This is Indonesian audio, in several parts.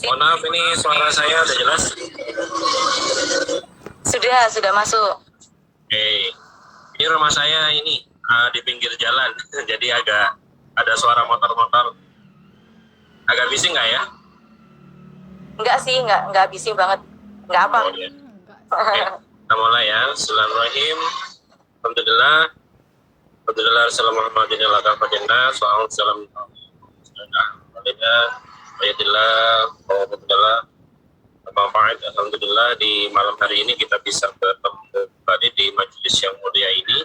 Mohon maaf, ini suara saya udah jelas? Sudah masuk. Oke, ini rumah saya ini di pinggir jalan, jadi agak ada suara motor-motor. Agak bising nggak ya? Enggak sih, enggak bising banget. Enggak apa. Oh, ya. Oke, kita mulai ya. Bismillahirrahmanirrahim. Alhamdulillah. Alhamdulillah. Assalamualaikum warahmatullahi wabarakatuh. Alhamdulillah di malam hari ini kita bisa bertemu kembali di majelis yang mulia ini.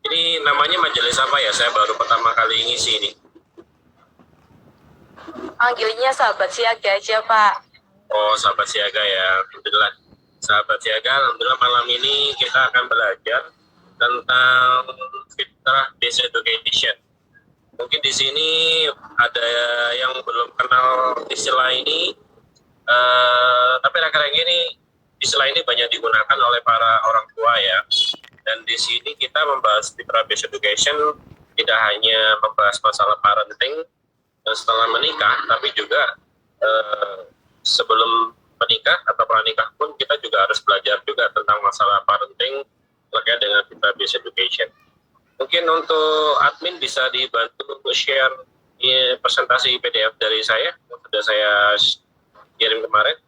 Ini namanya majelis apa ya? Saya baru pertama kali ngisi ini. Panggilnya sahabat siaga aja, Pak. Oh, sahabat siaga ya. Alhamdulillah. Sahabat siaga, alhamdulillah malam ini kita akan belajar tentang fitrah based education. Mungkin di sini ada yang belum kenal istilah ini, tapi akhir-akhir ini istilah ini banyak digunakan oleh para orang tua ya. Dan di sini kita membahas fitrah based education tidak hanya membahas masalah parenting setelah menikah, tapi juga sebelum menikah atau pranikah pun kita juga harus belajar juga tentang masalah parenting terkait dengan fitrah based education. Mungkin untuk admin bisa dibantu untuk share presentasi PDF dari saya yang sudah saya kirim kemarin.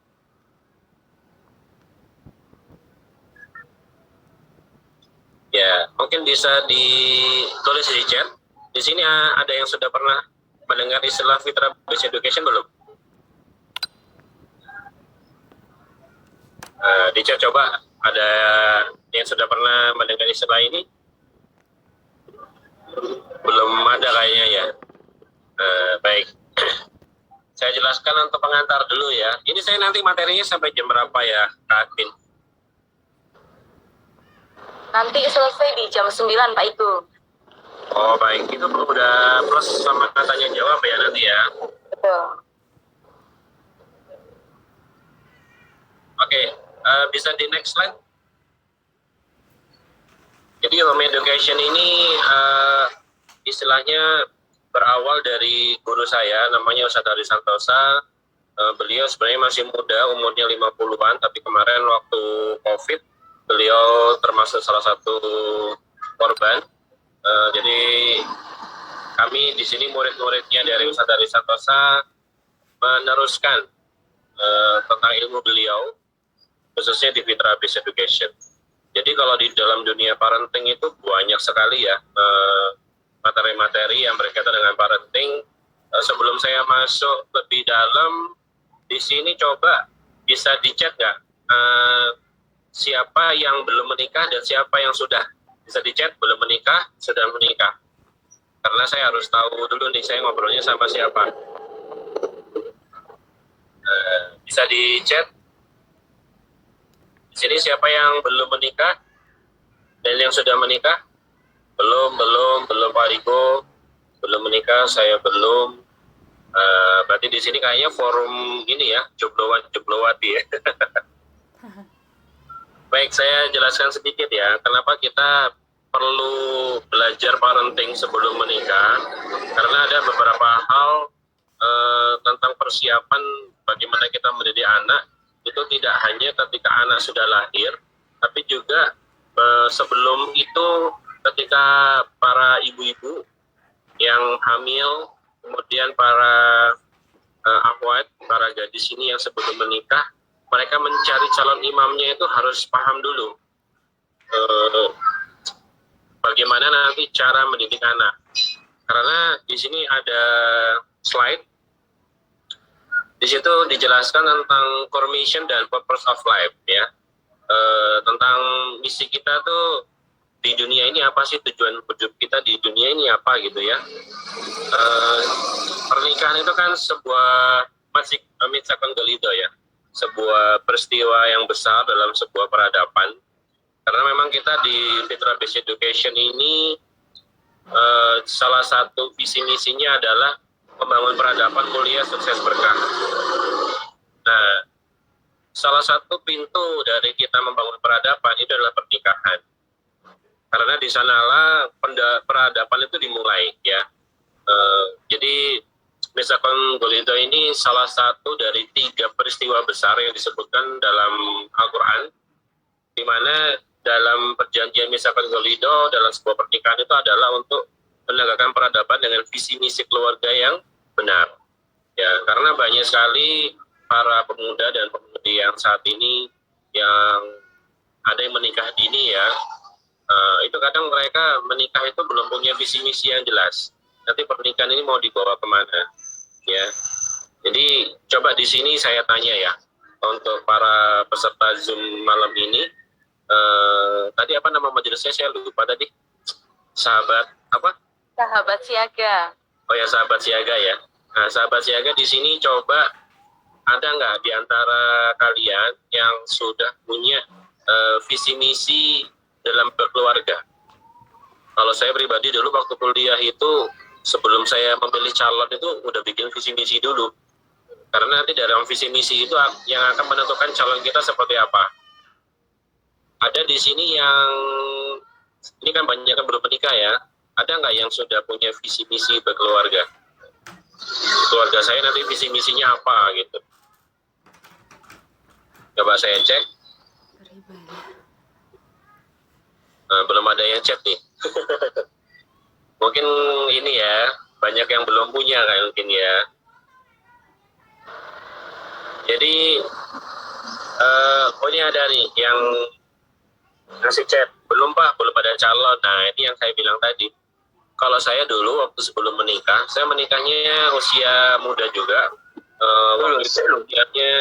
Ya, mungkin bisa ditulis di chat. Di sini ada yang sudah pernah mendengar istilah fitrah based education belum? Di chat coba ada yang sudah pernah mendengar istilah ini? Belum ada kayaknya ya. Baik. Saya jelaskan untuk pengantar dulu ya. Ini saya nanti materinya sampai jam berapa ya, Kak Admin? Nanti selesai di jam 9, Pak Igu. Oh baik, itu udah plus sama tanya jawab ya nanti ya. Betul. Oke, bisa di next slide. Jadi home education ini istilahnya berawal dari guru saya, namanya Ustadz Ari Santosa. Beliau sebenarnya masih muda, umurnya 50-an, tapi kemarin waktu COVID, beliau termasuk salah satu korban. Jadi kami di sini murid-muridnya dari Ustadz Ari Santosa meneruskan tentang ilmu beliau, khususnya di fitrah based education. Jadi kalau di dalam dunia parenting itu banyak sekali ya materi-materi yang berkaitan dengan parenting. Sebelum saya masuk lebih dalam, di sini coba bisa di-chat nggak siapa yang belum menikah dan siapa yang sudah. Bisa di-chat belum menikah, sudah menikah. Karena saya harus tahu dulu nih saya ngobrolnya sama siapa. Bisa di-chat. Di sini siapa yang belum menikah dan yang sudah menikah? Belum Pak Riko, belum menikah, saya belum. Berarti di sini kayaknya forum ini ya, joblowati ya. Baik, saya jelaskan sedikit ya, kenapa kita perlu belajar parenting sebelum menikah. Karena ada beberapa hal tentang persiapan bagaimana kita mendidik anak, itu tidak hanya ketika anak sudah lahir, tapi juga sebelum itu ketika para ibu-ibu yang hamil, kemudian para akhwat, para gadis ini yang sebelum menikah, mereka mencari calon imamnya itu harus paham dulu bagaimana nanti cara mendidik anak. Karena di sini ada slide, di situ dijelaskan tentang core mission dan purpose of life ya, tentang misi kita tuh di dunia ini apa sih, tujuan hidup kita di dunia ini apa gitu ya. Pernikahan itu kan sebuah mitzakon galido ya, sebuah peristiwa yang besar dalam sebuah peradaban. Karena memang kita di fitrah based education ini salah satu visi misinya adalah membangun peradaban mulia sukses berkah. Nah, salah satu pintu dari kita membangun peradaban itu adalah pernikahan. Karena di sanalah peradaban itu dimulai ya. Jadi Misakon Golido ini salah satu dari 3 peristiwa besar yang disebutkan dalam Al-Quran, di mana dalam perjanjian Misakon Golido dalam sebuah pernikahan itu adalah untuk menegakkan peradaban dengan visi misi keluarga yang benar. Ya, karena banyak sekali para pemuda dan pemudi yang saat ini yang ada yang menikah dini ya, itu kadang mereka menikah itu belum punya visi misi yang jelas. Nanti pernikahan ini mau dibawa kemana? Ya, jadi coba di sini saya tanya ya, untuk para peserta Zoom malam ini, tadi apa nama majelisnya saya lupa tadi, sahabat apa? Sahabat siaga. Oh ya, sahabat siaga ya. Nah, sahabat siaga di sini coba ada nggak di antara kalian yang sudah punya visi misi dalam berkeluarga? Kalau saya pribadi dulu waktu kuliah itu, sebelum saya memilih calon itu udah bikin visi misi dulu. Karena nanti dalam visi misi itu yang akan menentukan calon kita seperti apa. Ada di sini yang, ini kan banyak yang belum menikah ya, ada nggak yang sudah punya visi misi berkeluarga? Keluarga saya nanti visi misinya apa gitu. Coba saya cek. Belum ada yang chat nih. Mungkin ini ya, banyak yang belum punya kayak mungkin ya. Jadi, oh ini ada nih yang ngasih chat. Belum Pak, belum ada calon. Nah ini yang saya bilang tadi. Kalau saya dulu waktu sebelum menikah, saya menikahnya usia muda juga. Waktu itu usianya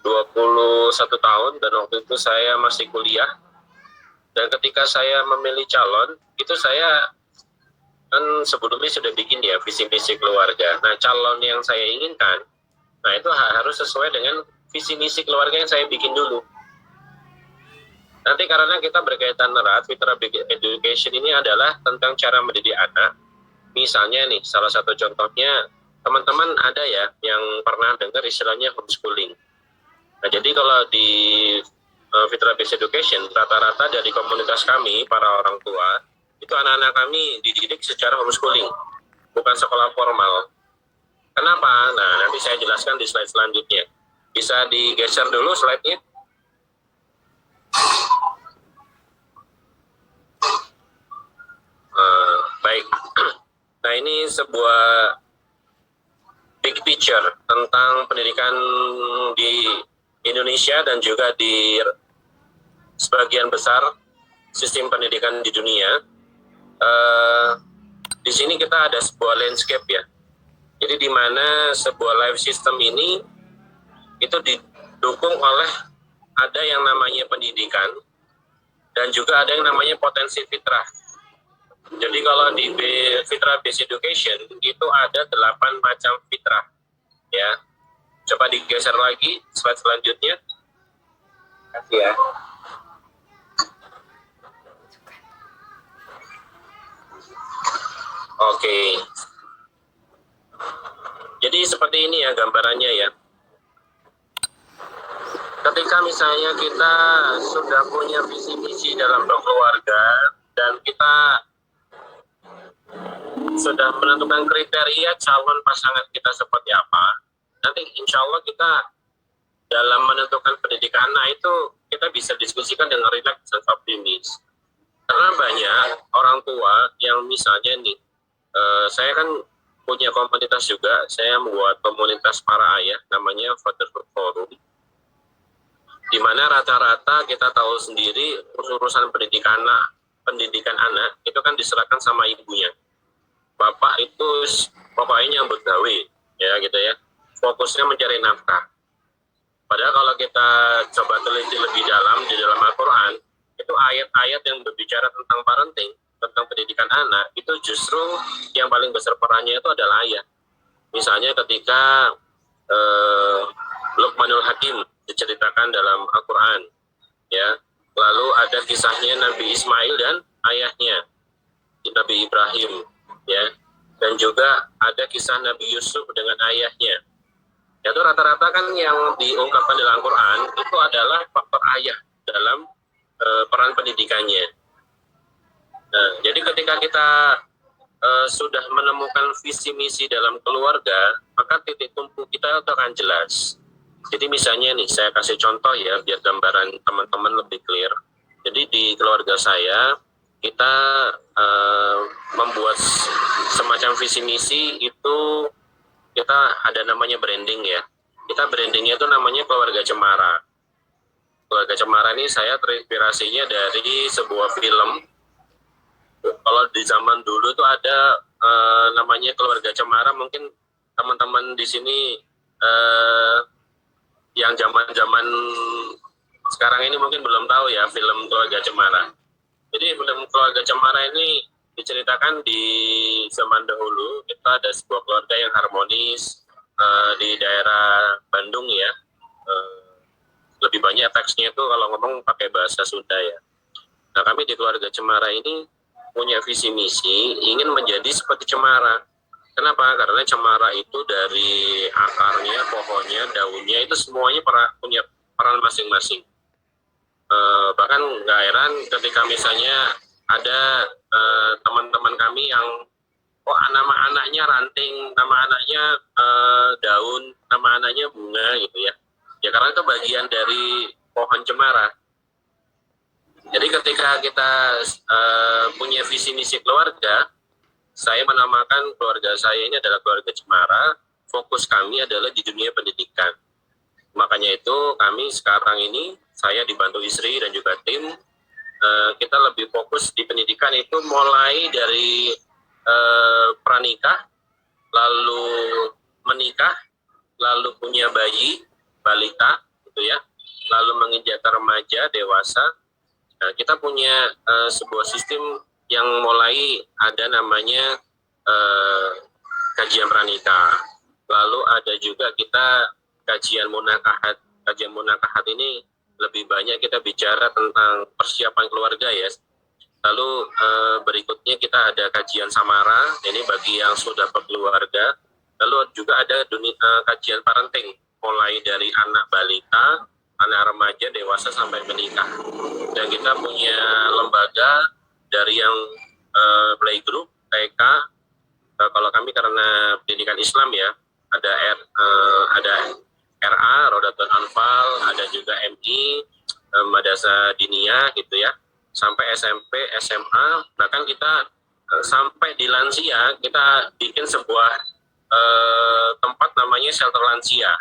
21 tahun dan waktu itu saya masih kuliah. Dan ketika saya memilih calon, itu saya kan sebelumnya sudah bikin ya visi misi keluarga. Nah calon yang saya inginkan, nah itu harus sesuai dengan visi misi keluarga yang saya bikin dulu. Nanti karena kita berkaitan erat, Fitra Education ini adalah tentang cara mendidik anak. Misalnya nih, salah satu contohnya, teman-teman ada ya yang pernah dengar istilahnya homeschooling. Nah jadi kalau di Fitra Education, rata-rata dari komunitas kami, para orang tua, itu anak-anak kami dididik secara homeschooling, bukan sekolah formal. Kenapa? Nah, nanti saya jelaskan di slide selanjutnya. Bisa digeser dulu slide-nya. Baik. Nah, ini sebuah big picture tentang pendidikan di Indonesia dan juga di sebagian besar sistem pendidikan di dunia. Di sini kita ada sebuah landscape ya. Jadi di mana sebuah life system ini itu didukung oleh ada yang namanya pendidikan dan juga ada yang namanya potensi fitrah. Jadi kalau di Fitra Based Education itu ada 8 macam fitrah ya. Coba digeser lagi slide selanjutnya. Kasih ya. Oke. Jadi seperti ini ya gambarannya ya. Ketika misalnya kita sudah punya visi misi dalam berkeluarga dan kita sudah menentukan kriteria calon pasangan kita seperti apa, nanti insya Allah kita dalam menentukan pendidikan anak itu kita bisa diskusikan dengan rileks dan optimis. Karena banyak orang tua yang misalnya nih, saya kan punya komunitas juga, saya membuat komunitas para ayah namanya Fatherhood Forum, di mana rata-rata kita tahu sendiri urusan pendidikan anak itu kan diserahkan sama ibunya. Bapak itu pokoknya yang bergawe ya gitu ya, fokusnya mencari nafkah. Padahal kalau kita coba teliti lebih dalam di dalam Al-Quran, itu ayat-ayat yang berbicara tentang parenting, tentang pendidikan anak, itu justru yang paling besar perannya itu adalah ayah. Misalnya ketika Luqmanul Hakim diceritakan dalam Al-Quran ya, lalu ada kisahnya Nabi Ismail dan ayahnya Nabi Ibrahim ya, dan juga ada kisah Nabi Yusuf dengan ayahnya. Itu rata-rata kan yang diungkapkan dalam Al-Quran itu adalah faktor ayah dalam peran pendidikannya. Nah, jadi ketika kita sudah menemukan visi misi dalam keluarga, maka titik tumpu kita itu akan jelas. Jadi misalnya nih, saya kasih contoh ya, biar gambaran teman-teman lebih clear. Jadi di keluarga saya, kita membuat semacam visi misi itu, kita ada namanya branding ya. Kita brandingnya itu namanya Keluarga Cemara. Keluarga Cemara ini saya terinspirasinya dari sebuah film. Kalau di zaman dulu tuh ada namanya Keluarga Cemara, mungkin teman-teman di sini yang zaman-zaman sekarang ini mungkin belum tahu ya film Keluarga Cemara. Jadi film Keluarga Cemara ini diceritakan di zaman dahulu, itu ada sebuah keluarga yang harmonis di daerah Bandung ya. Lebih banyak teksnya itu kalau ngomong pakai bahasa Sunda ya. Nah, kami di Keluarga Cemara ini punya visi misi ingin menjadi seperti cemara. Kenapa? Karena cemara itu dari akarnya, pohonnya, daunnya itu semuanya punya peran masing-masing. Bahkan nggak heran ketika misalnya ada teman-teman kami yang nama anaknya ranting, nama anaknya daun, nama anaknya bunga gitu ya. Ya karena itu bagian dari pohon cemara. Jadi ketika kita punya visi misi keluarga, saya menamakan keluarga saya ini adalah Keluarga Cemara. Fokus kami adalah di dunia pendidikan. Makanya itu kami sekarang ini, saya dibantu istri dan juga tim, kita lebih fokus di pendidikan itu mulai dari pranikah, lalu menikah, lalu punya bayi, balita, gitu ya, lalu menginjak remaja, dewasa. Nah, kita punya sebuah sistem yang mulai ada namanya kajian pranikah. Lalu ada juga kita kajian munakahat. Kajian munakahat ini lebih banyak kita bicara tentang persiapan keluarga ya. Lalu berikutnya kita ada kajian samara, ini bagi yang sudah berkeluarga. Lalu juga ada kajian parenting, mulai dari anak balita, anak remaja, dewasa sampai menikah. Dan kita punya lembaga dari yang playgroup, TK. Kalau kami karena pendidikan Islam ya, ada ada RA, Rodatul Anfal, ada juga MI, Madrasah Diniyah gitu ya, sampai SMP, SMA, bahkan kita sampai di lansia kita bikin sebuah tempat namanya shelter lansia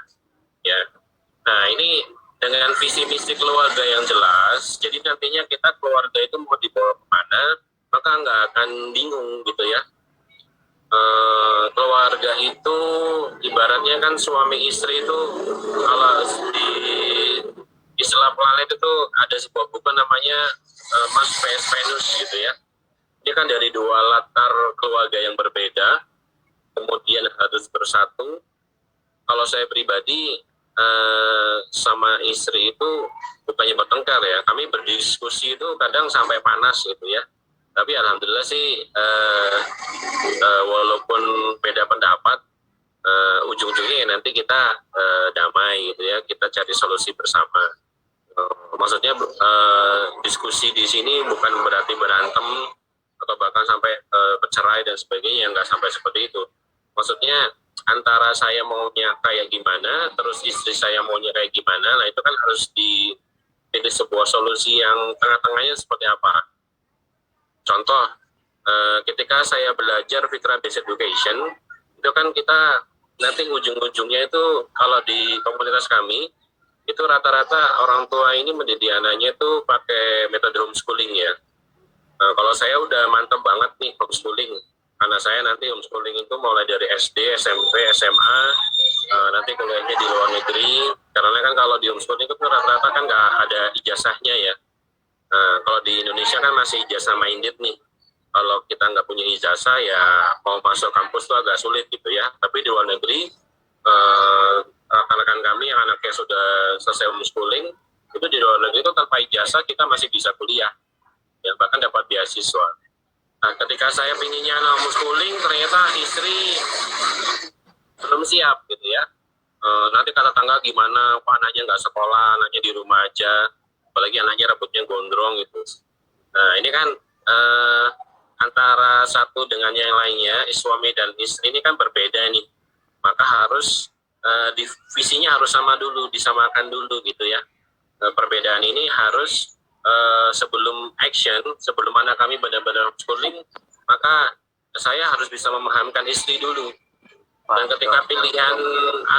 ya. Nah ini dengan visi misi keluarga yang jelas, jadi nantinya kita keluarga itu mau dibawa kemana, maka nggak akan bingung gitu ya. Keluarga itu ibaratnya kan suami istri itu, kalau di istilah planet itu ada sebuah buku namanya Mars vs Venus gitu ya. Dia kan dari dua latar keluarga yang berbeda, kemudian harus bersatu. Kalau saya pribadi sama istri itu bukannya bertengkar ya, kami berdiskusi itu kadang sampai panas gitu ya. Tapi alhamdulillah sih walaupun beda pendapat, ujung-ujungnya nanti kita damai gitu ya, kita cari solusi bersama. Maksudnya diskusi di sini bukan berarti berantem atau bahkan sampai bercerai dan sebagainya, nggak sampai seperti itu. Maksudnya antara saya maunya kayak gimana, terus istri saya maunya kayak gimana, nah itu kan harus dipilih sebuah solusi yang tengah-tengahnya seperti apa. Contoh, ketika saya belajar Fitrah Based Education, itu kan kita nanti ujung-ujungnya itu kalau di komunitas kami, itu rata-rata orang tua ini mendidik anaknya itu pakai metode homeschooling ya. Kalau saya udah mantep banget nih homeschooling, karena saya nanti homeschooling itu mulai dari SD, SMP, SMA, nanti kuliahnya di luar negeri. Karena kan kalau di homeschooling itu rata-rata kan nggak ada ijazahnya ya. Kalau di Indonesia kan masih ijazah minded nih. Kalau kita nggak punya ijazah ya mau masuk kampus tuh agak sulit gitu ya. Tapi di luar negeri, rekan-rekan kami yang anaknya sudah selesai homeschooling, itu di luar negeri itu tanpa ijazah kita masih bisa kuliah. Ya, bahkan dapat beasiswa. Nah, ketika saya pinginnya anak homeschooling, ternyata istri belum siap gitu ya. Nanti kata tangga gimana, kok anaknya nggak sekolah, anaknya di rumah aja, apalagi anaknya rambutnya gondrong gitu. Nah ini kan antara satu dengan yang lainnya, suami dan istri ini kan berbeda nih. Maka harus visinya harus sama dulu, disamakan dulu gitu ya. Perbedaan ini harus sebelum action, sebelum anak kami benar-benar homeschooling, maka saya harus bisa memahamkan istri dulu. Dan ketika pilihan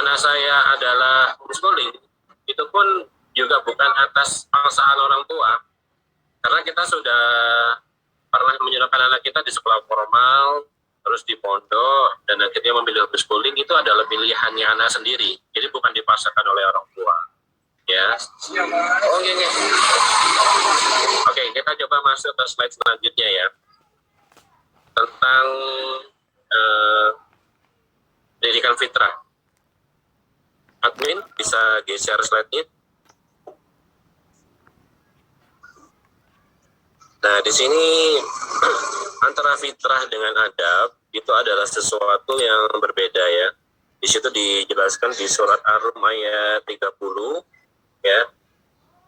anak saya adalah homeschooling, itu pun juga bukan atas paksaan orang tua, karena kita sudah pernah menyerahkan anak kita di sekolah formal, terus di pondok, dan akhirnya memilih homeschooling. Itu adalah pilihannya anak sendiri, jadi bukan dipaksakan oleh orang tua. Ya. Oke, kita coba masuk ke slide selanjutnya ya. Tentang pendidikan fitrah. Admin bisa geser slide-nya. Nah, di sini antara fitrah dengan adab itu adalah sesuatu yang berbeda ya. Di situ dijelaskan di surat Ar-Rum ayat 30 ya.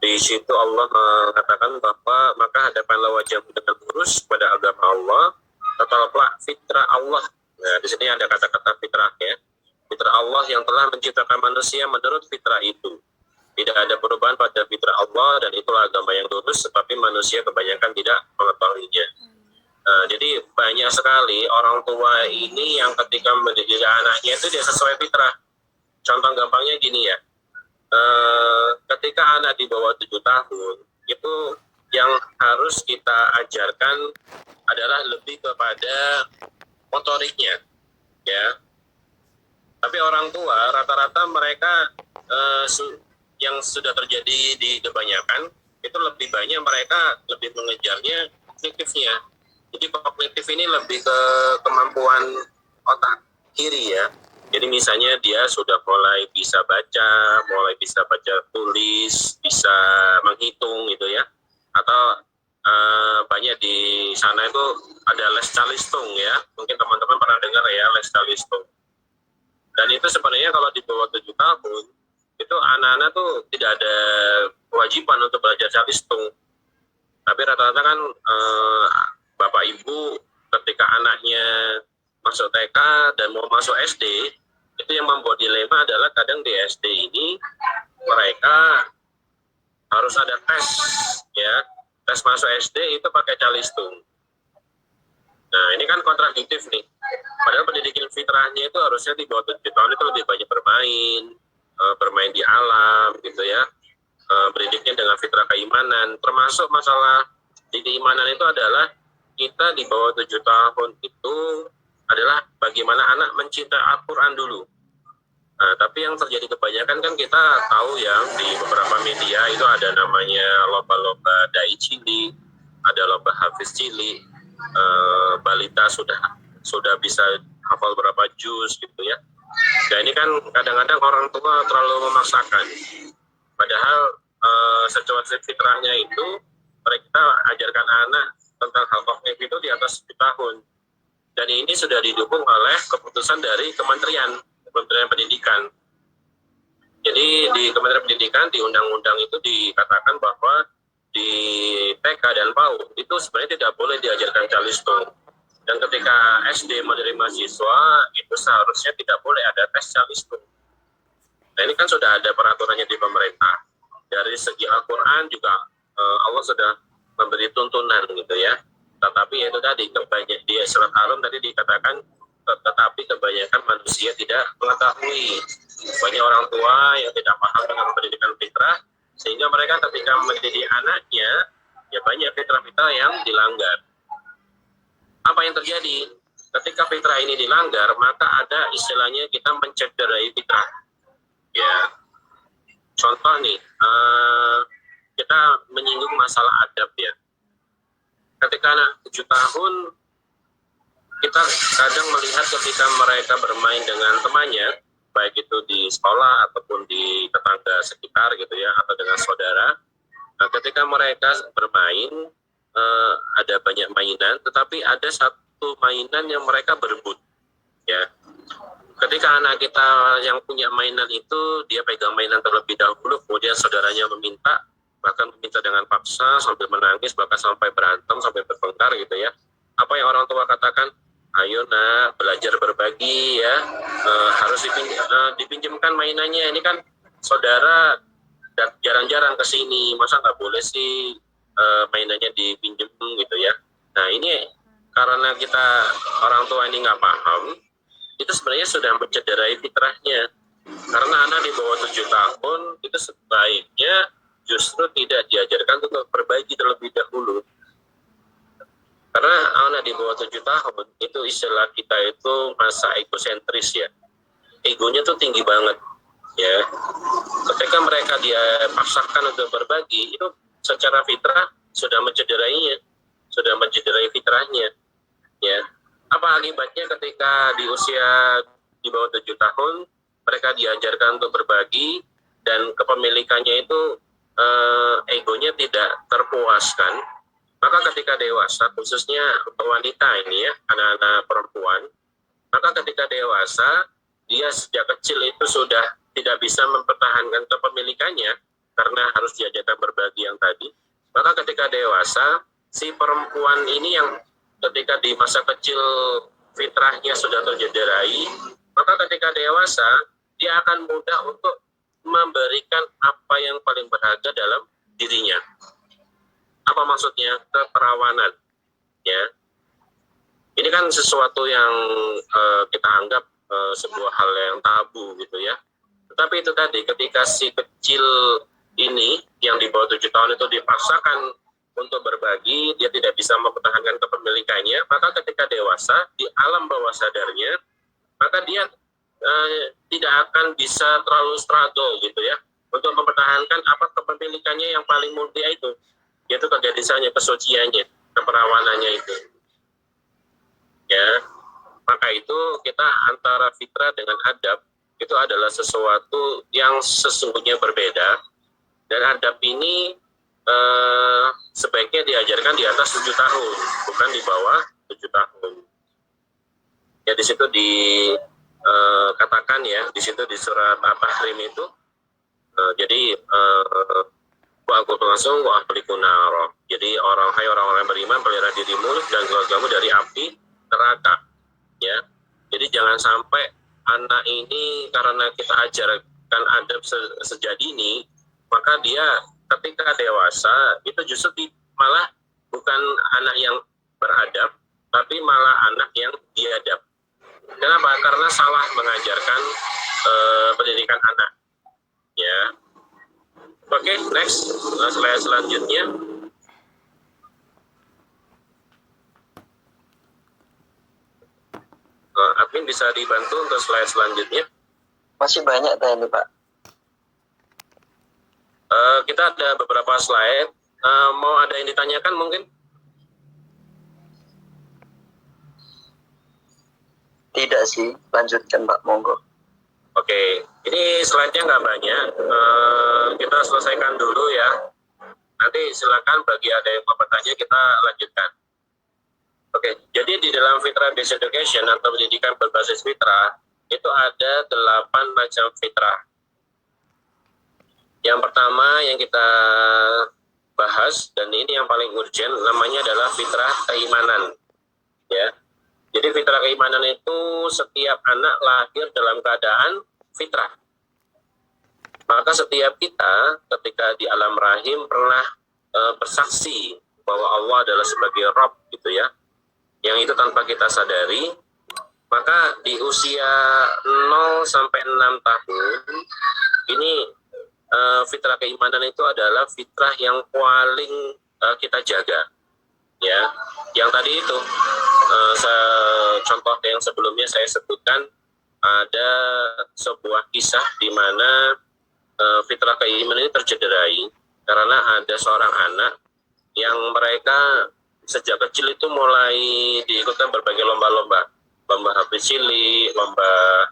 Di situ Allah mengatakan bahwa maka hadapkanlah wajahmu dengan lurus pada agama Allah, tetaplah fitrah Allah. Nah, di sini ada kata-kata fitrah ya. Fitrah Allah yang telah menciptakan manusia menurut fitrah itu. Tidak ada perubahan pada fitrah Allah, dan itulah agama yang lurus, tetapi manusia kebanyakan tidak mengetahuinya. Jadi banyak sekali orang tua ini yang ketika mendidik anaknya itu dia sesuai fitrah. Contoh gampangnya gini ya. Ketika anak di bawah 7 tahun itu yang harus kita ajarkan adalah lebih kepada motoriknya ya. Tapi orang tua rata-rata mereka yang sudah terjadi di kebanyakan itu lebih banyak mereka lebih mengejarnya kognitifnya. Jadi kognitif ini lebih ke kemampuan otak kiri ya. Jadi misalnya dia sudah mulai bisa baca tulis, bisa menghitung gitu ya. Atau banyak di sana itu ada les calistung ya. Mungkin teman-teman pernah dengar ya les calistung. Dan itu sebenarnya kalau di bawah 7 tahun, itu anak-anak tuh tidak ada kewajiban untuk belajar calistung. Tapi rata-rata kan Bapak Ibu ketika anaknya masuk TK dan mau masuk SD, itu yang membuat dilema adalah kadang di SD ini mereka harus ada tes ya, tes masuk SD itu pakai calistung. Nah ini kan kontradiktif nih, padahal pendidikan fitrahnya itu harusnya di bawah 7 tahun itu lebih banyak bermain di alam gitu ya, berdidiknya dengan fitrah keimanan, termasuk masalah di keimanan itu adalah kita di bawah 7 tahun itu adalah bagaimana anak mencintai Al-Quran dulu. Nah, tapi yang terjadi kebanyakan kan kita tahu ya di beberapa media itu ada namanya lomba-lomba dai cilik, ada lomba hafiz cilik, balita sudah bisa hafal berapa juz gitu ya. Dan ini kan kadang-kadang orang tua terlalu memaksakan. Padahal sesuai fitrahnya itu mereka ajarkan anak tentang hal kognitif itu di atas 7 tahun. Dan ini sudah didukung oleh keputusan dari Kementerian Pendidikan. Jadi di Kementerian Pendidikan di undang-undang itu dikatakan bahwa di TK dan PAUD itu sebenarnya tidak boleh diajarkan calistung. Dan ketika SD menerima siswa itu seharusnya tidak boleh ada tes calistung. Nah ini kan sudah ada peraturannya di pemerintah. Dari segi Al-Quran juga Allah sudah memberi tuntunan gitu ya. Tetapi itu tadi di surat Ar-Rum tadi dikatakan tetapi kebanyakan manusia tidak mengetahui. Banyak orang tua yang tidak paham dengan pendidikan fitrah, sehingga mereka ketika mendidik anaknya ya banyak fitrah-fitrah yang dilanggar. Apa yang terjadi? Ketika fitrah ini dilanggar, maka ada istilahnya kita mencederai fitrah. Ya, contoh nih, kita menyinggung masalah adab ya. Ketika anak 7 tahun, kita kadang melihat ketika mereka bermain dengan temannya, baik itu di sekolah ataupun di tetangga sekitar gitu ya, atau dengan saudara. Nah, ketika mereka bermain, ada banyak mainan, tetapi ada satu mainan yang mereka berebut. Ya, ketika anak kita yang punya mainan itu dia pegang mainan terlebih dahulu, kemudian saudaranya meminta, bahkan meminta dengan paksa sambil menangis, bahkan sampai berantem, sampai bertengkar gitu ya. apa yang orang tua katakan, ayo nak belajar berbagi ya, harus dipinjamkan mainannya, ini kan saudara jarang-jarang ke sini, masa nggak boleh sih mainannya dipinjem gitu ya. Nah ini karena kita orang tua ini nggak paham, itu sebenarnya sudah mencederai fitrahnya. Karena anak di bawah 7 tahun itu sebaiknya justru tidak diajarkan untuk berbagi terlebih dahulu. Karena anak di bawah 7 tahun itu istilah kita itu masa egosentris ya. Egonya tuh tinggi banget ya. Ketika mereka dia paksakan untuk berbagi, itu secara fitrah sudah mencederainya, sudah mencederai fitrahnya ya. Apa akibatnya ketika di usia di bawah 7 tahun mereka diajarkan untuk berbagi dan kepemilikannya itu egonya tidak terpuaskan, maka ketika dewasa, khususnya wanita ini ya, anak-anak perempuan, maka ketika dewasa dia sejak kecil itu sudah tidak bisa mempertahankan kepemilikannya karena harus diajarkan berbagi yang tadi. Maka ketika dewasa, si perempuan ini yang ketika di masa kecil fitrahnya sudah tercederai, maka ketika dewasa dia akan mudah untuk memberikan apa yang paling berharga dalam dirinya. Apa maksudnya? Keperawanan ya. Ini kan sesuatu yang kita anggap sebuah hal yang tabu gitu ya. Tetapi itu tadi, ketika si kecil ini yang di bawah 7 tahun itu dipaksakan untuk berbagi, dia tidak bisa mempertahankan kepemilikannya, maka ketika dewasa di alam bawah sadarnya, maka dia tidak akan bisa terlalu struggle gitu ya untuk mempertahankan apa kepemilikannya yang paling mulia itu, yaitu kegadisannya, kesuciannya, keperawanannya itu ya. Maka itu kita antara fitrah dengan adab itu adalah sesuatu yang sesungguhnya berbeda, dan adab ini sebaiknya diajarkan di atas 7 tahun, bukan di bawah 7 tahun. Ya di situ dikatakan ya, di situ di surat At-Tahrim itu, jadi wa aku langsung wa ahliku naro. Jadi orang-orang yang beriman, pelihara dirimu dan keluargamu dari api neraka. Ya, jadi jangan sampai anak ini karena kita ajarkan adab sejak dini, maka dia ketika dewasa itu justru malah bukan anak yang beradab, tapi malah anak yang biadab. Kenapa? Karena salah mengajarkan pendidikan anak. Ya, oke, next slide selanjutnya. Admin bisa dibantu untuk slide selanjutnya. Masih banyak tadi Pak. Kita ada beberapa slide. Mau ada yang ditanyakan mungkin? Tidak sih, lanjutkan Pak, monggo. Oke, ini slide-nya nggak banyak. Kita selesaikan dulu ya. Nanti silakan bagi ada yang mau bertanya, kita lanjutkan. Oke, jadi di dalam fitrah based education atau pendidikan berbasis fitrah itu ada 8 macam fitrah. Yang pertama yang kita bahas, dan ini yang paling urgent, namanya adalah fitrah keimanan. Ya, jadi fitrah keimanan itu setiap anak lahir dalam keadaan fitrah. Maka setiap kita ketika di alam rahim pernah bersaksi bahwa Allah adalah sebagai Rabb gitu ya. Yang itu tanpa kita sadari, maka di usia 0 sampai 6 tahun ini fitrah keimanan itu adalah fitrah yang paling kita jaga ya. Yang tadi itu contoh yang sebelumnya saya sebutkan, ada sebuah kisah di mana fitrah keimanan ini tercederai karena ada seorang anak yang mereka sejak kecil itu mulai diikutkan berbagai lomba-lomba hafiz cilik, lomba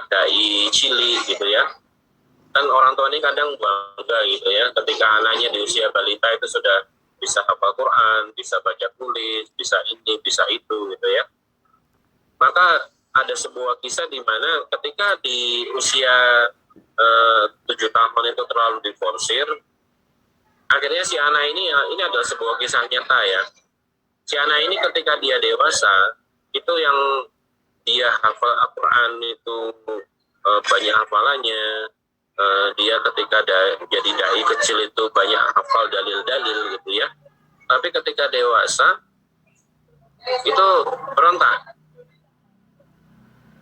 dai cilik gitu ya. Kan orang tua ini kadang bangga gitu ya, ketika anaknya di usia balita itu sudah bisa hafal Quran, bisa baca tulis, bisa ini, bisa itu gitu ya. Maka ada sebuah kisah di mana ketika di usia 7 tahun itu terlalu diforsir, akhirnya si anak ini adalah sebuah kisah nyata ya. Si anak ini ketika dia dewasa, itu yang dia hafal Al-Quran itu banyak hafalannya. Dia ketika jadi dai kecil itu banyak hafal dalil-dalil gitu ya. Tapi ketika dewasa itu berontak.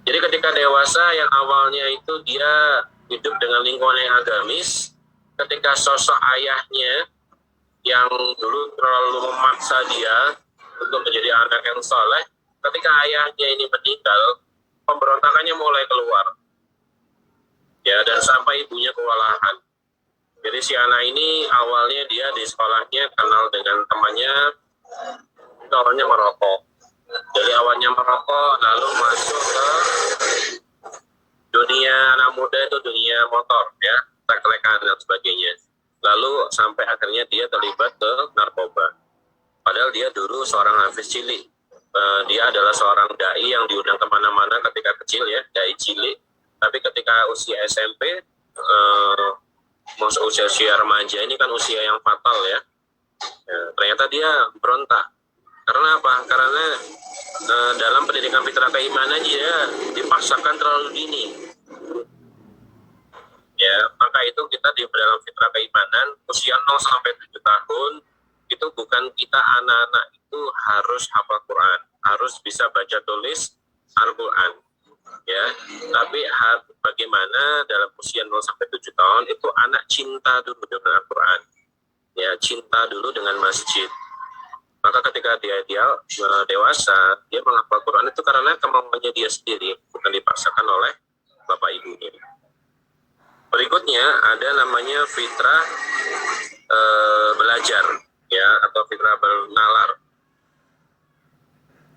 Jadi ketika dewasa yang awalnya itu dia hidup dengan lingkungan yang agamis, ketika sosok ayahnya yang dulu terlalu memaksa dia untuk menjadi anak yang soleh, ketika ayahnya ini meninggal, pemberontakannya mulai keluar. Ya, dan sampai ibunya kewalahan. Jadi si anak ini awalnya dia di sekolahnya kenal dengan temannya, itu awalnya merokok. Jadi awalnya merokok, lalu masuk ke dunia anak muda itu dunia motor ya, trek-trekan dan sebagainya. Lalu sampai akhirnya dia terlibat ke narkoba. Padahal dia dulu seorang hafiz cilik. Dia adalah seorang dai yang diundang kemana-mana ketika kecil ya, dai cilik. Tapi ketika usia SMP, masuk usia remaja ini kan usia yang fatal ya. Ternyata dia berontak. Karena apa? Karena dalam pendidikan fitrah keimanan dia dipaksakan terlalu dini. Ya, maka itu kita di dalam fitrah keimanan usia 0 sampai 7 tahun itu bukan kita anak-anak itu harus hafal Quran, harus bisa baca tulis Al-Quran. Ya, tapi bagaimana dalam usia 0 sampai 7 tahun itu anak cinta dulu dengan Al-Quran. Ya, cinta dulu dengan masjid. Maka ketika dia dewasa, dia menghafal Quran itu karena kemauannya dia sendiri, bukan dipaksakan oleh bapak ibunya. Berikutnya ada namanya fitrah belajar, ya, atau fitrah bernalar.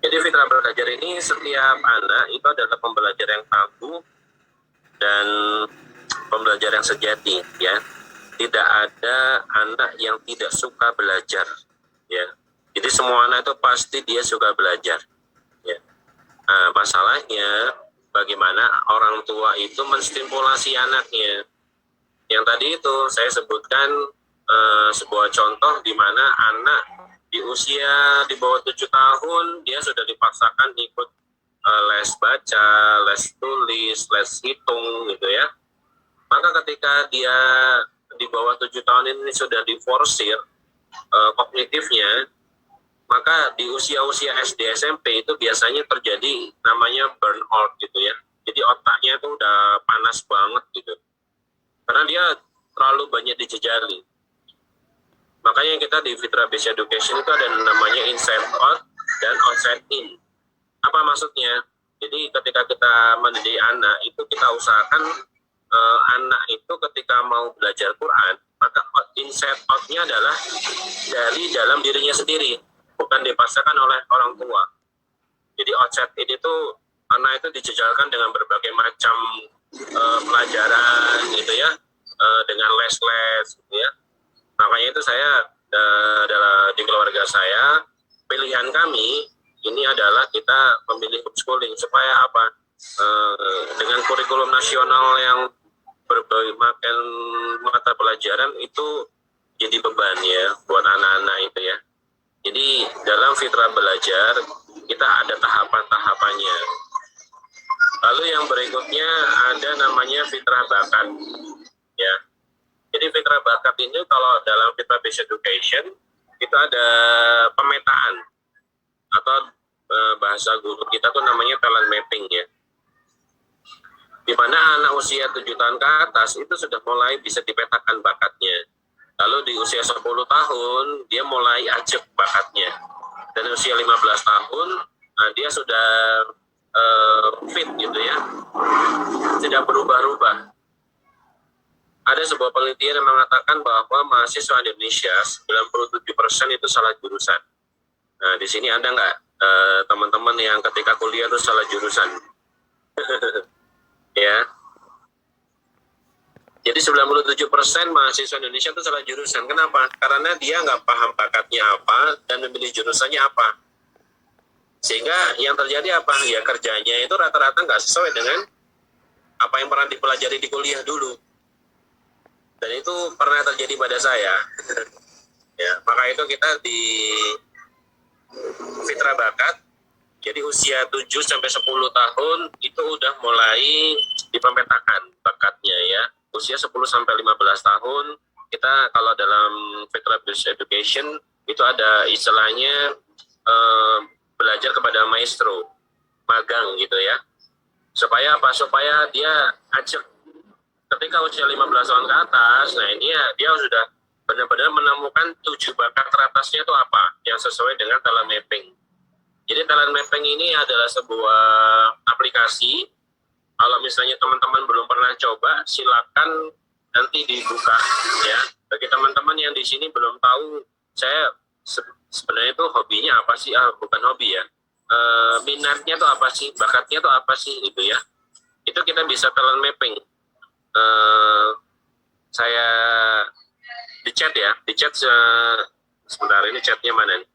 Jadi fitrah belajar ini setiap anak itu adalah pembelajar yang tangguh dan pembelajar yang sejati, ya. Tidak ada anak yang tidak suka belajar, ya. Jadi semua anak itu pasti dia suka belajar. Ya. Nah, masalahnya bagaimana orang tua itu menstimulasi anaknya. Yang tadi itu saya sebutkan sebuah contoh di mana anak di usia di bawah 7 tahun dia sudah dipaksakan ikut les baca, les tulis, les hitung gitu ya. Maka ketika dia di bawah 7 tahun ini sudah diforsir kognitifnya, maka di usia-usia SD SMP itu biasanya terjadi namanya burnout gitu ya. Jadi otaknya itu udah panas banget gitu. Karena dia terlalu banyak dijejali. Makanya kita di Fitrah Based Education itu ada namanya inside out dan outside in. Apa maksudnya? Jadi ketika kita mendidik anak itu kita usahakan anak itu ketika mau belajar Quran, maka inside out-nya adalah dari dalam dirinya sendiri, bukan dipaksakan oleh orang tua. Jadi outside in itu anak itu dijejalkan dengan berbagai macam pelajaran gitu ya, dengan les-les gitu ya. Makanya itu saya adalah di keluarga saya, pilihan kami ini adalah kita memilih homeschooling supaya apa? Dengan kurikulum nasional yang berbagai macam mata pelajaran itu jadi beban ya buat anak-anak itu ya. Jadi dalam fitrah belajar kita ada tahapan-tahapannya. Lalu yang berikutnya ada namanya fitrah bakat. Ya. Jadi fitrah bakat ini kalau dalam fitrah based education itu ada pemetaan atau bahasa guru kita tuh namanya talent mapping ya. Di mana anak usia 7 tahun ke atas itu sudah mulai bisa dipetakan bakatnya. Lalu di usia 10 tahun dia mulai ajak bakatnya. Dan usia 15 tahun dia sudah fit gitu ya. Tidak berubah-ubah. Ada sebuah penelitian yang mengatakan bahwa mahasiswa Indonesia 97% itu salah jurusan. Nah, di sini ada nggak teman-teman yang ketika kuliah itu salah jurusan? Ya. Jadi 97% mahasiswa Indonesia itu salah jurusan. Kenapa? Karena dia nggak paham bakatnya apa dan memilih jurusannya apa. Sehingga yang terjadi apa? Ya kerjanya itu rata-rata nggak sesuai dengan apa yang pernah dipelajari di kuliah dulu. Dan itu pernah terjadi pada saya. Ya, maka itu kita di fitrah bakat. Jadi usia 7 sampai 10 tahun itu udah mulai dipemetakan bakatnya ya. Usia 10 sampai 15 tahun kita kalau dalam fitrah based education itu ada istilahnya belajar kepada maestro, magang gitu ya. Supaya apa? Supaya dia ajak ketika usia 15 tahun ke atas, nah ini ya, dia sudah benar-benar menemukan 7 bakat teratasnya itu apa yang sesuai dengan talent mapping. Jadi talent mapping ini adalah sebuah aplikasi. Kalau misalnya teman-teman belum pernah coba, silakan nanti dibuka ya. Bagi teman-teman yang di sini belum tahu, saya sebenarnya itu hobinya apa sih? Bukan hobi ya. Minatnya itu apa sih? Bakatnya itu apa sih? Gitu ya. Itu kita bisa talent mapping. Saya di chat ya, sebentar ini chatnya mana nih?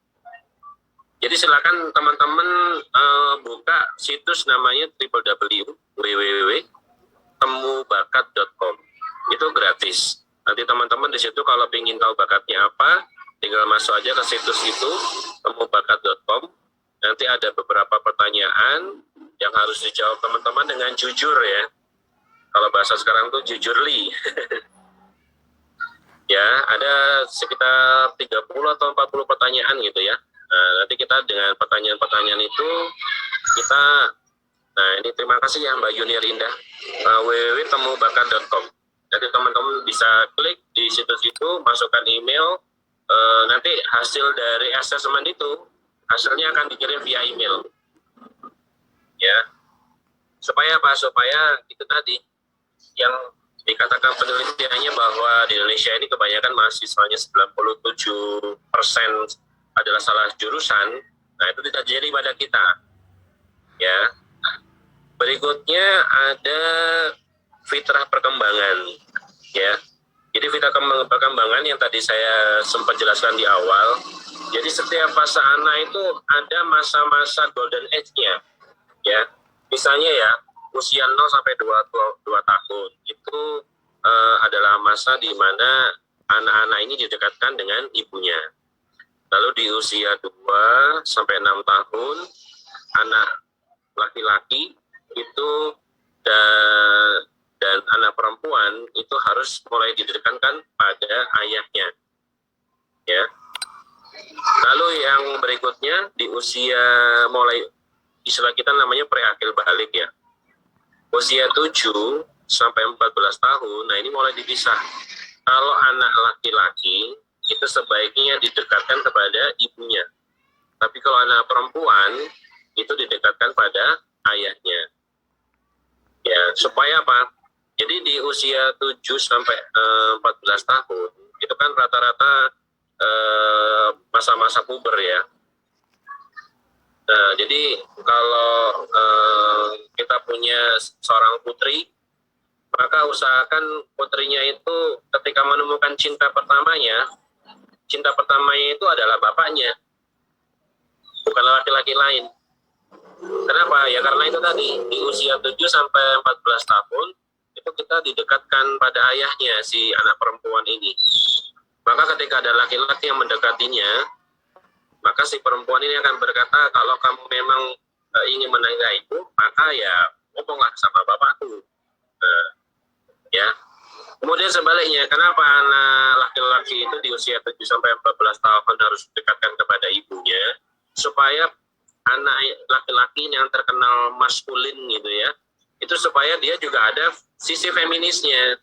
Jadi silakan teman-teman buka situs namanya www.temubakat.com. Itu gratis. Nanti teman-teman di situ kalau ingin tahu bakatnya apa, tinggal masuk aja ke situs itu temubakat.com. Nanti ada beberapa pertanyaan yang harus dijawab teman-teman dengan jujur ya. Kalau bahasa sekarang tuh jujurly. Ya, ada sekitar 30 atau 40 pertanyaan gitu ya. Nah, nanti kita dengan pertanyaan-pertanyaan itu nah ini terima kasih ya Mbak Yuni Rinda, www.temubakat.com. Jadi teman-teman bisa klik di situs itu, masukkan email, nanti hasil dari asesmen itu, hasilnya akan dikirim via email. Ya, supaya apa? Supaya itu tadi, yang dikatakan penelitiannya bahwa di Indonesia ini kebanyakan mahasiswanya 97% adalah salah jurusan. Nah itu tidak terjadi pada kita ya. Berikutnya ada fitrah perkembangan ya. Jadi fitrah perkembangan yang tadi saya sempat jelaskan di awal. Jadi setiap fase anak itu ada masa-masa golden age-nya ya. Misalnya ya usia 0 sampai 2 tahun itu adalah masa di mana anak-anak ini didekatkan dengan ibunya. Lalu di usia 2 sampai 6 tahun, anak laki-laki itu dan anak perempuan itu harus mulai didekatkan pada ayahnya. Ya. Lalu yang berikutnya di usia mulai, istilah kita namanya preakil balik ya. Usia 7 sampai 14 tahun, nah ini mulai dipisah. Kalau anak laki-laki itu sebaiknya didekatkan kepada ibunya. Tapi kalau anak perempuan itu didekatkan pada ayahnya. Ya, supaya apa? Jadi di usia 7 sampai 14 tahun itu kan rata-rata masa-masa puber ya. Nah, jadi kalau kita punya seorang putri, maka usahakan putrinya itu ketika menemukan cinta pertamanya itu adalah bapaknya, bukan laki-laki lain. Kenapa? Ya karena itu tadi, di usia 7 sampai 14 tahun, itu kita didekatkan pada ayahnya, si anak perempuan ini. Maka ketika ada laki-laki yang mendekatinya, maka si perempuan ini akan berkata, kalau kamu memang ingin menikahiku, maka ya ngomonglah sama bapakku. Ya. Kemudian sebaliknya, kenapa anak laki-laki itu di usia 7 sampai 14 tahun harus didekatkan kepada ibunya, supaya anak laki-laki yang terkenal maskulin gitu ya, itu supaya dia juga ada sisi feminisnya.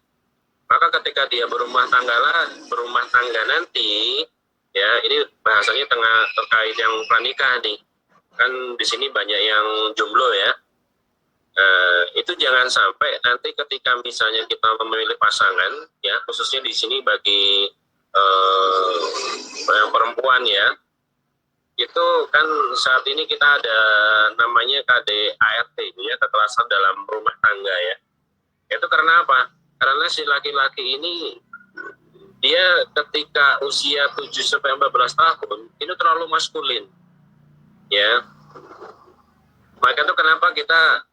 Maka ketika dia berumah tangga nanti, ya ini bahasanya terkait yang pranikah nih, kan di sini banyak yang jomblo ya. Itu jangan sampai nanti ketika misalnya kita memilih pasangan, ya khususnya di sini bagi yang perempuan ya, itu kan saat ini kita ada namanya KDART ya, kekerasan dalam rumah tangga ya. Itu karena apa? Karena si laki-laki ini dia ketika usia 7 sampai 14 tahun itu terlalu maskulin. Ya. Maka itu kenapa kita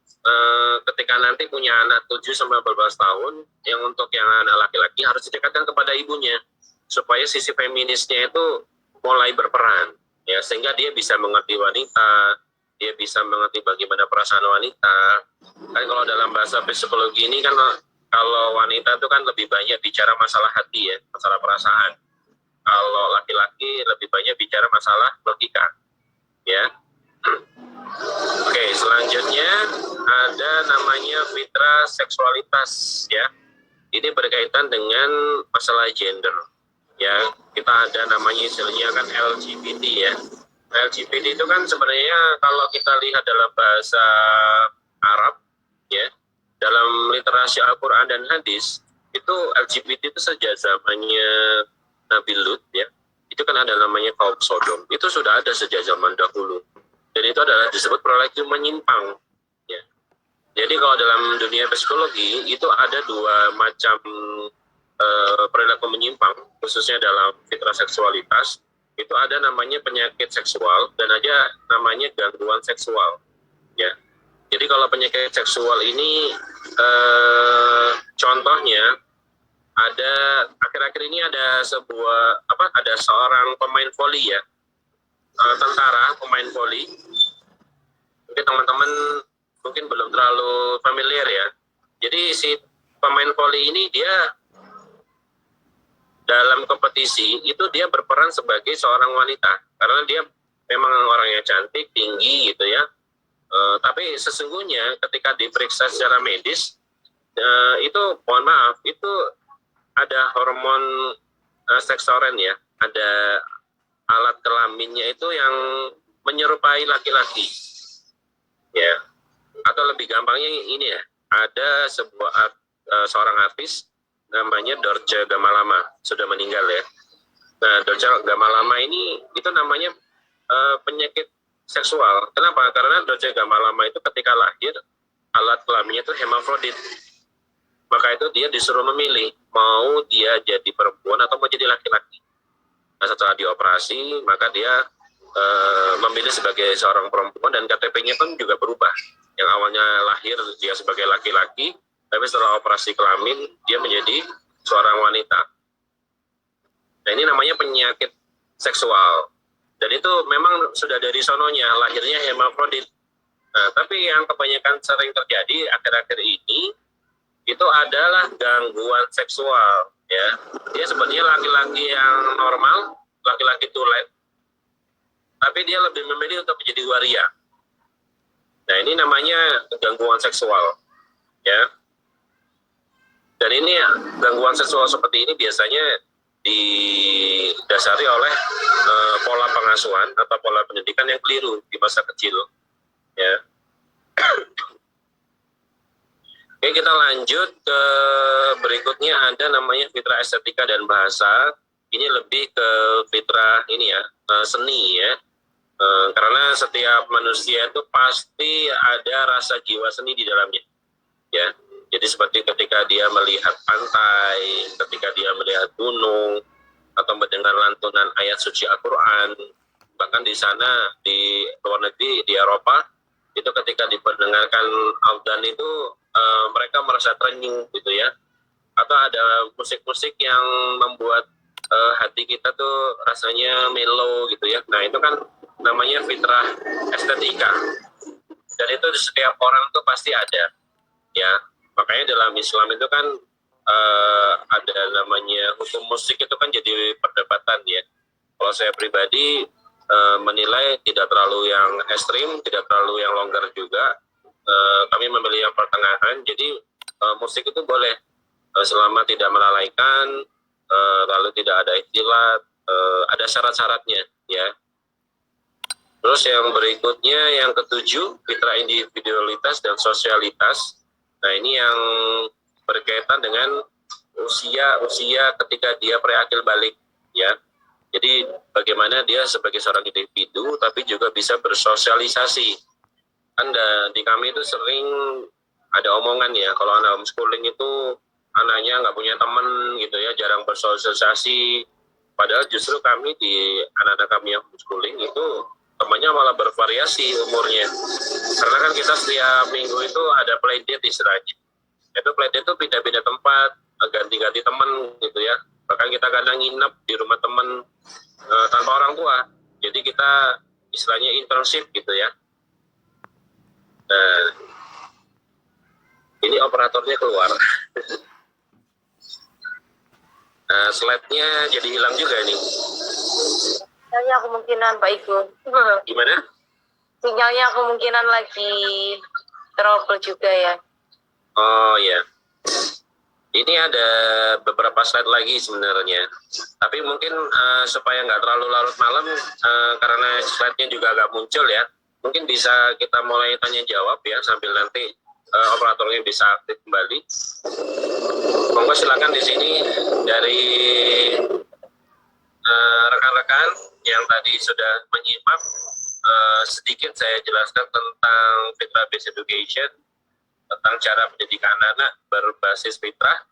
ketika nanti punya anak 7 sampai 14 tahun, yang untuk yang anak laki-laki harus didekatkan kepada ibunya supaya sisi feminisnya itu mulai berperan. ya, sehingga dia bisa mengerti wanita, dia bisa mengerti bagaimana perasaan wanita. Kan kalau dalam bahasa psikologi ini kan, kalau wanita itu kan lebih banyak bicara masalah hati ya, masalah perasaan. Kalau laki-laki lebih banyak bicara masalah logika, ya. Oke, selanjutnya ada namanya fitrah seksualitas, ya. Ini berkaitan dengan masalah gender, ya. Kita ada namanya istilahnya kan LGBT, ya. LGBT itu kan sebenarnya kalau kita lihat dalam bahasa Arab, ya, dalam literasi Al-Quran dan hadis, itu LGBT itu sejak zamannya Nabi Lut, ya, itu kan ada namanya kaum Sodom, itu sudah ada sejak zaman dahulu, dan itu adalah disebut perilaku menyimpang, ya. Jadi kalau dalam dunia psikologi itu ada dua macam perilaku menyimpang, khususnya dalam fitrah seksualitas. Itu ada namanya penyakit seksual dan ada namanya gangguan seksual, ya. Jadi kalau penyakit seksual ini contohnya ada akhir-akhir ini ada ada seorang pemain voli, ya, tentara pemain voli. Mungkin teman-teman mungkin belum terlalu familiar, ya. Jadi si pemain voli ini dia dalam kompetisi itu dia berperan sebagai seorang wanita karena dia memang orangnya cantik, tinggi gitu, ya. Tapi sesungguhnya ketika diperiksa secara medis itu mohon maaf itu ada hormon seksoren, ya, ada alat kelaminnya itu yang menyerupai laki-laki, ya. Atau lebih gampangnya ini, ya, ada seorang artis namanya Dorce Gamalama, sudah meninggal, ya. Nah, Dorce Gamalama ini itu namanya penyakit seksual. Kenapa? Karena Dorce Gamalama itu ketika lahir alat kelaminnya itu hemafrodit. Maka itu dia disuruh memilih mau dia jadi perempuan atau mau jadi laki-laki. Nah, setelah dioperasi maka dia memilih sebagai seorang perempuan dan KTP-nya pun juga berubah. Yang awalnya lahir dia sebagai laki-laki, tapi setelah operasi kelamin dia menjadi seorang wanita. Nah, ini namanya penyakit seksual. Dan itu memang sudah dari sononya, lahirnya hemafrodit. Nah, tapi yang kebanyakan sering terjadi akhir-akhir ini itu adalah gangguan seksual, ya. Dia sebenarnya laki-laki yang normal, laki-laki tulen, tapi dia lebih memilih untuk menjadi waria. Nah, ini namanya gangguan seksual, ya. Dan ini gangguan seksual seperti ini biasanya didasari oleh pola pengasuhan atau pola pendidikan yang keliru di masa kecil, ya. Oke, kita lanjut ke berikutnya, ada namanya fitrah estetika dan bahasa. Ini lebih ke fitrah ini, ya, seni, ya. Karena setiap manusia itu pasti ada rasa jiwa seni di dalamnya, ya. Jadi seperti ketika dia melihat pantai, ketika dia melihat gunung, atau mendengar lantunan ayat suci Al-Quran. Bahkan di sana, di luar negeri, di Eropa, itu ketika diperdengarkan Al-Quran itu, mereka merasa terenyuh gitu, ya. Atau ada musik-musik yang membuat hati kita tuh rasanya mellow gitu, ya. Nah, itu kan namanya fitrah estetika. Dan itu di setiap orang tuh pasti ada, ya. Makanya dalam Islam itu kan ada namanya hukum musik itu kan jadi perdebatan, ya. Kalau saya pribadi menilai tidak terlalu yang ekstrim, tidak terlalu yang longgar juga. Kami memilih yang pertengahan. Jadi musik itu boleh selama tidak melalaikan, lalu tidak ada ikhtilat, ada syarat-syaratnya, ya. Terus yang berikutnya, yang ketujuh, fitrah individualitas dan sosialitas. Nah, ini yang berkaitan dengan usia ketika dia preakil balik, ya. Jadi bagaimana dia sebagai seorang individu tapi juga bisa bersosialisasi. Anda di kami itu sering ada omongan, ya, kalau anak homeschooling itu anaknya nggak punya teman gitu, ya, jarang bersosialisasi. Padahal justru kami di anak-anak kami yang homeschooling itu temannya malah bervariasi umurnya. Karena kan kita setiap minggu itu ada playdate istilahnya. Itu playdate itu pindah-pindah tempat, ganti-ganti teman gitu, ya. Bahkan kita kadang nginep di rumah teman tanpa orang tua. Jadi kita istilahnya internship gitu ya. Nah, ini operatornya keluar. Nah, slide-nya jadi hilang juga nih. Sinyalnya kemungkinan Pak Igu. Gimana? Sinyalnya kemungkinan lagi trouble juga ya. Oh ya. Ini ada beberapa slide lagi sebenarnya. Tapi mungkin supaya nggak terlalu larut malam, karena slide-nya juga agak muncul ya. Mungkin bisa kita mulai tanya jawab ya, sambil nanti operatornya bisa aktif kembali. Monggo silakan di sini dari rekan-rekan yang tadi sudah menyimak, sedikit saya jelaskan tentang Fitra Based Education, tentang cara pendidikan anak berbasis fitrah.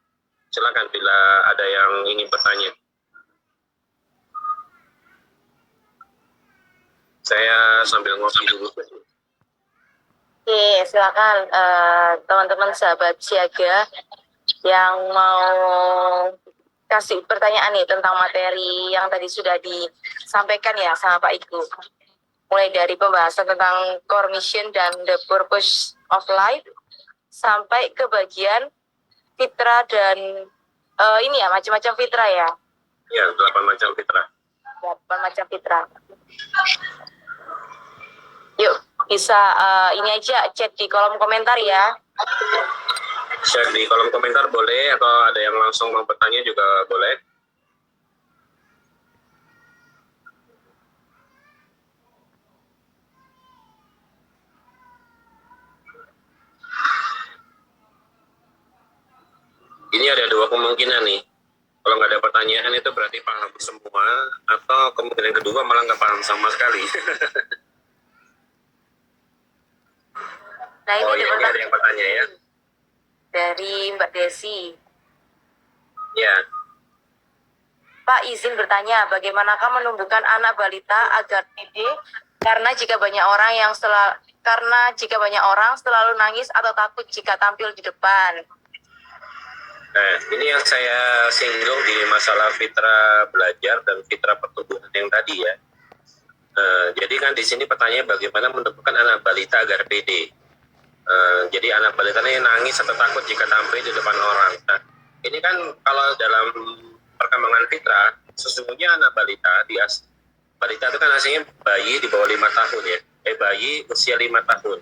Silakan bila ada yang ingin bertanya. Saya sambil ngopi dulu. Oke, silakan teman-teman sahabat siaga yang mau kasih pertanyaan nih tentang materi yang tadi sudah disampaikan ya sama Pak Igu. Mulai dari pembahasan tentang core mission dan the purpose of life sampai ke bagian fitrah dan ini ya, macam-macam fitrah ya. Ya, 8 macam fitrah. 8 macam fitrah. Yuk, bisa ini aja chat di kolom komentar ya. Share di kolom komentar boleh, atau ada yang langsung mau bertanya juga boleh. Ini ada dua kemungkinan nih. Kalau nggak ada pertanyaan itu berarti paham semua, atau kemungkinan kedua malah nggak paham sama sekali. Nah, ini Oh iya, ini ada yang bertanya ya. dari Mbak Desi. Ya, Pak, izin bertanya, bagaimanakah menumbuhkan anak balita agar pede? Karena jika banyak orang selalu nangis atau takut jika tampil di depan. nah ini yang saya singgung di masalah fitrah belajar dan fitrah pertumbuhan yang tadi ya. Jadi kan di sini pertanyaan bagaimana menumbuhkan anak balita agar pede. Jadi anak balita ini nangis atau takut jika tampil di depan orang. Nah, ini kan kalau dalam perkembangan fitrah, sesungguhnya anak balita balita itu kan aslinya bayi di bawah 5 tahun ya. Bayi usia 5 tahun.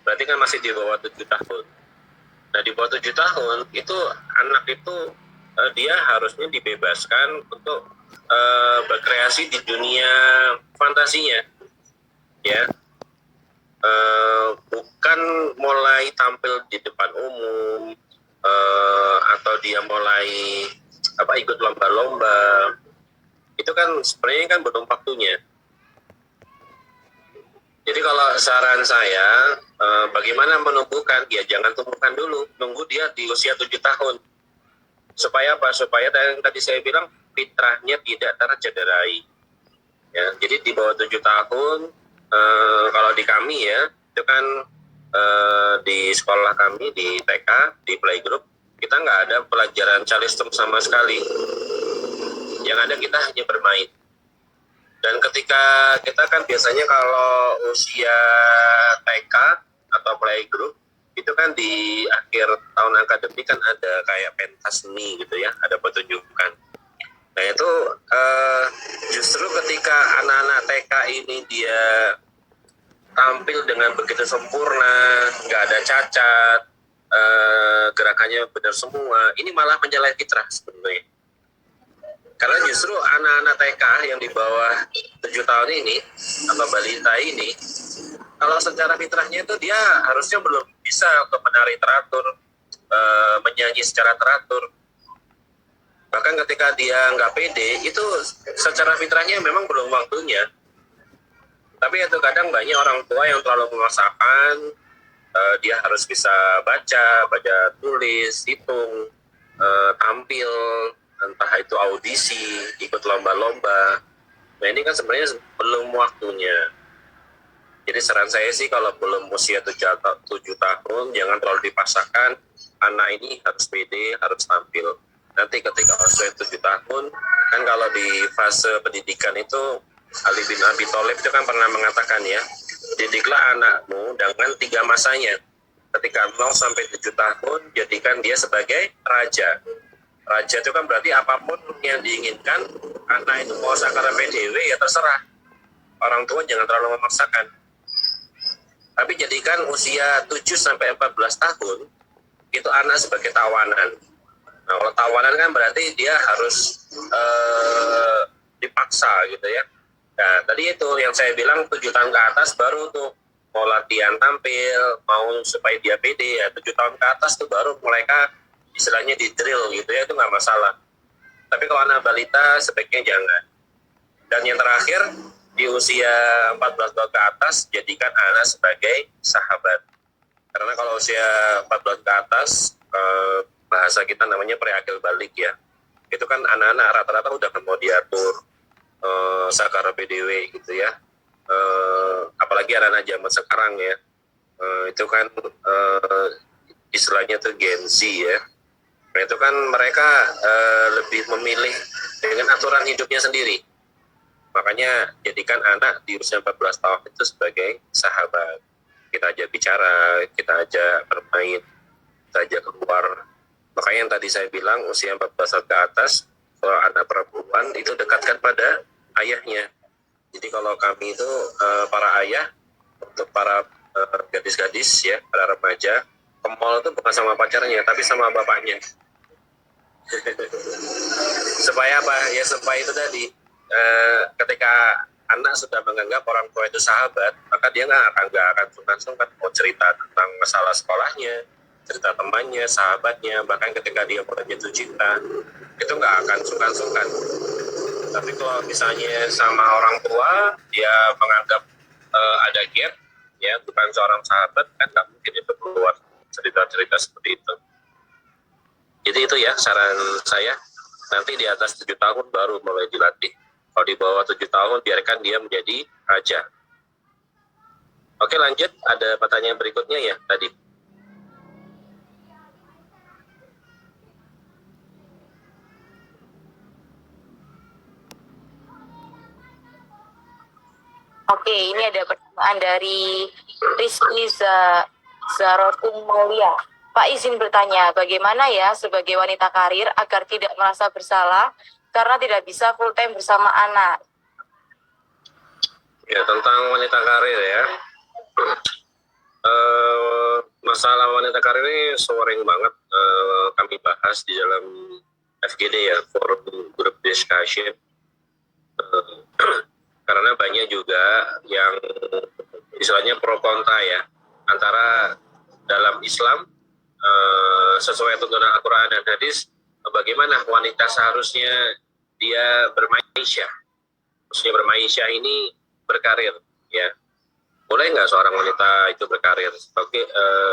Berarti kan masih di bawah 7 tahun. Nah, di bawah 7 tahun itu anak itu dia harusnya dibebaskan untuk berkreasi di dunia fantasinya. Ya. Bukan mulai tampil di depan umum, atau dia mulai ikut lomba-lomba. Itu kan sebenarnya kan belum waktunya. Jadi kalau saran saya, bagaimana menumbuhkan, ya jangan tumbuhkan dulu, nunggu dia di usia 7 tahun. Supaya apa? Supaya yang tadi saya bilang fitrahnya tidak tercederai. Ya, jadi di bawah 7 tahun, kalau di kami ya, itu kan di sekolah kami di TK, di playgroup, kita nggak ada pelajaran calisthum sama sekali. Yang ada kita hanya bermain. Dan ketika kita kan biasanya kalau usia TK atau playgroup, itu kan di akhir tahun akademik kan ada kayak pentas seni gitu ya, ada pertunjukan. Nah itu justru ketika anak-anak TK ini dia tampil dengan begitu sempurna, nggak ada cacat, gerakannya benar semua, ini malah menyalahi fitrah sebenarnya. Karena justru anak-anak TK yang di bawah 7 tahun ini, atau balita ini, kalau secara fitrahnya itu dia harusnya belum bisa untuk menari teratur, menyanyi secara teratur. Bahkan ketika dia nggak pede, itu secara fitrahnya memang belum waktunya. Tapi itu kadang banyak orang tua yang terlalu memaksakan, dia harus bisa baca tulis, hitung, tampil, entah itu audisi, ikut lomba-lomba. Nah ini kan sebenarnya belum waktunya. Jadi saran saya sih kalau belum usia 7 tahun, jangan terlalu dipaksakan, anak ini harus pede, harus tampil. Nanti ketika usia 7 tahun, kan kalau di fase pendidikan itu Ali bin Abi Thalib itu kan pernah mengatakan ya, didiklah anakmu dengan 3 masanya. Ketika 0 sampai 7 tahun, jadikan dia sebagai raja. Raja itu kan berarti apapun yang diinginkan, anak itu mau sakara PDW ya terserah. Orang tua jangan terlalu memaksakan. Tapi jadikan usia 7 sampai 14 tahun, itu anak sebagai tawanan. Nah, kalau tawanan kan berarti dia harus dipaksa gitu ya. Nah, tadi itu yang saya bilang 7 tahun ke atas baru tuh mau latihan tampil, mau supaya dia pede ya. 7 tahun ke atas tuh baru mereka istilahnya di drill gitu ya, itu nggak masalah. Tapi kalau anak balita sebaiknya jangan. Dan yang terakhir, di usia 14 tahun ke atas, jadikan anak sebagai sahabat. Karena kalau usia 14 ke atas, bahasa kita namanya preakil balik ya. Itu kan anak-anak rata-rata udah mau diatur sakara PDW gitu ya. Apalagi anak-anak zaman sekarang ya. Itu kan istilahnya tuh Gen Z ya. Nah, itu kan mereka lebih memilih dengan aturan hidupnya sendiri. Makanya jadikan anak di usia 14 tahun itu sebagai sahabat. Kita ajak bicara, kita ajak bermain, kita ajak keluar. Makanya yang tadi saya bilang usia 14 tahun ke atas, kalau anak perempuan itu dekatkan pada ayahnya. Jadi kalau kami itu para ayah, untuk para gadis-gadis ya, para remaja, ke mall itu bukan sama pacarnya, tapi sama bapaknya. Supaya apa? Ya supaya itu tadi, ketika anak sudah menganggap orang tua itu sahabat, maka dia nggak akan sungkan-sungkan mau cerita tentang masalah sekolahnya, cerita temannya, sahabatnya, bahkan ketika dia mulai jatuh cinta, itu nggak akan sungkan-sungkan. Tapi kalau misalnya sama orang tua, dia menganggap ada gap, ya bukan seorang sahabat, kan nggak mungkin itu keluar cerita-cerita seperti itu. Jadi itu ya saran saya, nanti di atas 7 tahun baru mulai dilatih. Kalau di bawah 7 tahun, biarkan dia menjadi raja. Oke, lanjut. Ada pertanyaan berikutnya ya tadi. Oke, ini ada pertanyaan dari Rizky Zarotum Mulia. Pak izin bertanya, bagaimana ya sebagai wanita karir agar tidak merasa bersalah karena tidak bisa full time bersama anak? Ya, tentang wanita karir ya. Masalah wanita karir ini sering banget kami bahas di dalam FGD ya, forum group discussion. Karena banyak juga yang istilahnya pro kontra ya, antara dalam Islam sesuai tuntunan Al-Quran dan hadis, bagaimana wanita seharusnya dia bermaisha. Maksudnya bermaisha ini berkarir ya. Boleh nggak seorang wanita itu berkarir?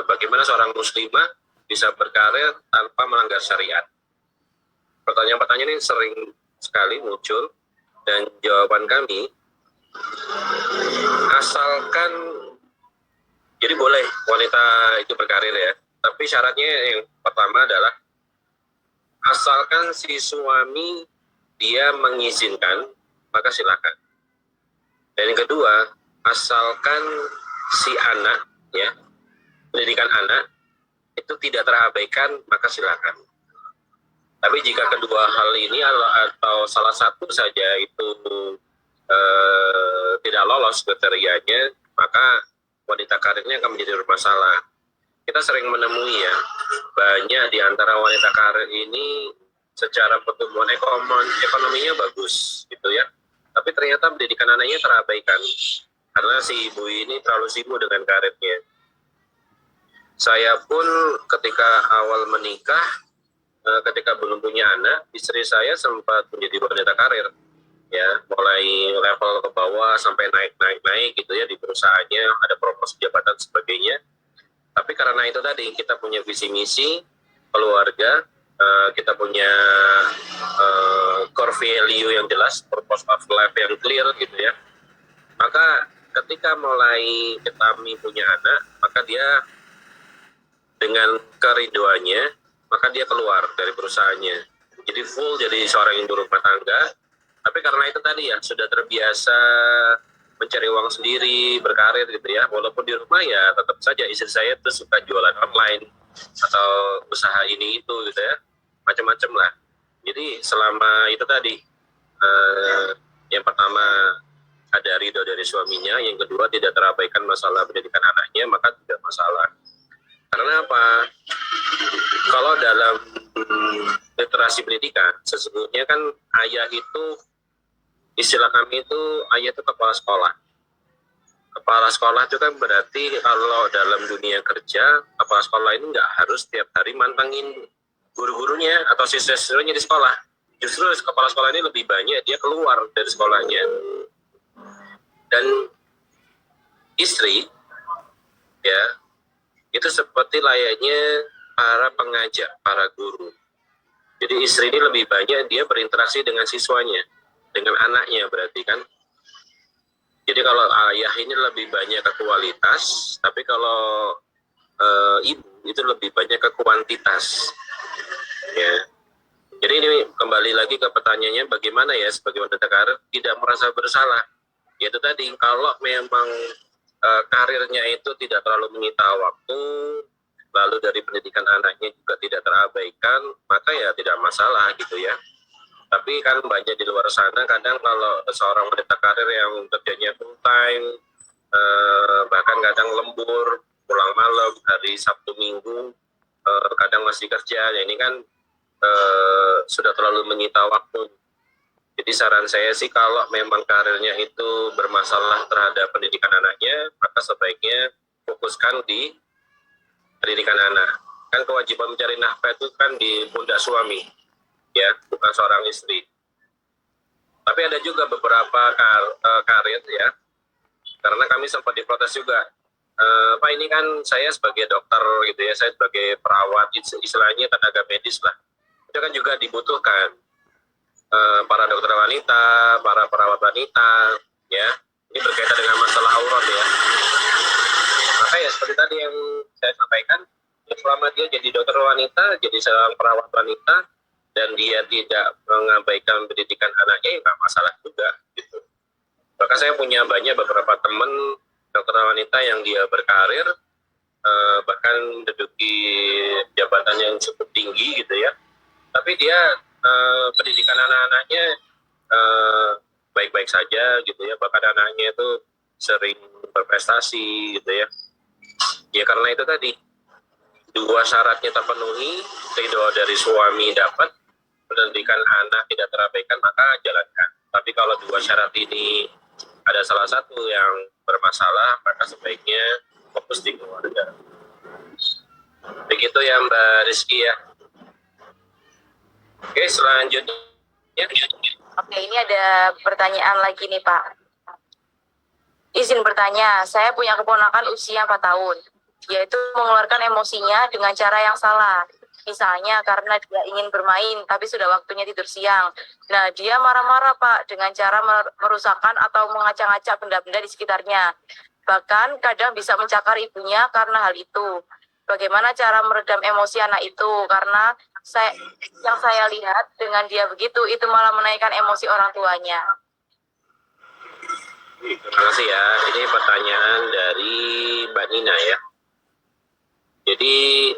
Bagaimana seorang muslimah bisa berkarir tanpa melanggar syariat? Pertanyaan-pertanyaan ini sering sekali muncul, dan jawaban kami, asalkan, jadi boleh wanita itu berkarir ya, tapi syaratnya yang pertama adalah asalkan si suami dia mengizinkan, maka silakan. Dan yang kedua, asalkan si anak ya, pendidikan anak itu tidak terabaikan, maka silakan. Tapi jika kedua hal ini atau salah satu saja itu tidak lolos kriterianya, maka wanita karirnya akan menjadi bermasalah. Kita sering menemui ya, banyak di antara wanita karir ini secara pertumbuhan ekonominya bagus gitu ya, tapi ternyata pendidikan anaknya terabaikan karena si ibu ini terlalu sibuk dengan karirnya. Saya pun ketika awal menikah, ketika belum punya anak, istri saya sempat menjadi wanita karir ya, mulai level ke bawah sampai naik gitu ya, di perusahaannya ada promosi jabatan sebagainya. Tapi karena itu tadi, kita punya visi misi keluarga, kita punya core value yang jelas, purpose of life yang clear gitu ya, maka ketika mulai kami punya anak, maka dia dengan kerinduannya, maka dia keluar dari perusahaannya, jadi full jadi seorang ibu rumah tangga, Tapi karena itu tadi ya, sudah terbiasa mencari uang sendiri, berkarir gitu ya. Walaupun di rumah ya tetap saja istri saya tuh suka jualan online atau usaha ini itu gitu ya, macam-macam lah. Jadi selama itu tadi, yang pertama ada ridho dari suaminya, yang kedua tidak terabaikan masalah pendidikan anaknya, maka tidak masalah. Karena apa? Kalau dalam literasi pendidikan, sesungguhnya kan ayah itu, istilah kami itu, ayah itu kepala sekolah. Kepala sekolah itu kan berarti kalau dalam dunia kerja, kepala sekolah ini nggak harus tiap hari mantengin guru-gurunya atau siswa-siswanya di sekolah. Justru kepala sekolah ini lebih banyak dia keluar dari sekolahnya. Dan istri, ya, itu seperti layaknya para pengajar, para guru. Jadi istri ini lebih banyak dia berinteraksi dengan siswanya, dengan anaknya berarti kan. Jadi kalau ayah ini lebih banyak ke kualitas, tapi kalau ibu itu lebih banyak ke kuantitas. Ya. Jadi ini kembali lagi ke pertanyaannya, bagaimana ya sebagai wanita karir tidak merasa bersalah. Yaitu tadi, kalau memang karirnya itu tidak terlalu menyita waktu, lalu dari pendidikan anaknya juga tidak terabaikan, maka ya tidak masalah gitu ya. Tapi kan banyak di luar sana, kadang kalau seorang wanita karir yang kerjanya full time, bahkan kadang lembur, pulang malam, hari Sabtu Minggu, kadang masih kerja, ya ini kan sudah terlalu menyita waktu. Jadi saran saya sih, kalau memang karirnya itu bermasalah terhadap pendidikan anaknya, maka sebaiknya fokuskan di pendidikan anak. Kan kewajiban mencari nafkah itu kan di pundak suami, ya, bukan seorang istri. Tapi ada juga beberapa karir ya, karena kami sempat diprotes juga. Pak, ini kan saya sebagai dokter gitu ya, saya sebagai perawat, istilahnya tenaga medis lah. Itu kan juga dibutuhkan para dokter wanita, para perawat wanita, ya. Ini berkaitan dengan masalah aurat ya. Maka ya seperti tadi yang saya sampaikan, selama dia jadi dokter wanita, jadi seorang perawat wanita, dan dia tidak mengabaikan pendidikan anaknya, ya nggak masalah juga gitu. Maka saya punya beberapa teman dokter wanita yang dia berkarir, bahkan menduduki jabatan yang cukup tinggi gitu ya. Tapi dia pendidikan anak-anaknya baik-baik saja gitu ya. Bahkan anaknya itu sering berprestasi gitu ya. Ya karena itu tadi, dua syaratnya terpenuhi, ridho dari suami dapat, pendidikan anak tidak terabaikan, maka jalankan. Tapi kalau dua syarat ini ada salah satu yang bermasalah, maka sebaiknya fokus di keluarga. Begitu ya Mbak Rizky ya. Oke, selanjutnya. Oke, ini ada pertanyaan lagi nih Pak. Izin bertanya, saya punya keponakan usia 4 tahun, yaitu mengeluarkan emosinya dengan cara yang salah. Misalnya karena dia ingin bermain, tapi sudah waktunya tidur siang. Nah, dia marah-marah Pak dengan cara merusakkan atau mengacak-acak benda-benda di sekitarnya. Bahkan kadang bisa mencakar ibunya karena hal itu. Bagaimana cara meredam emosi anak itu? Karena yang saya lihat dengan dia begitu, itu malah menaikkan emosi orang tuanya. Terima kasih ya. Ini pertanyaan dari Mbak Nina ya. Jadi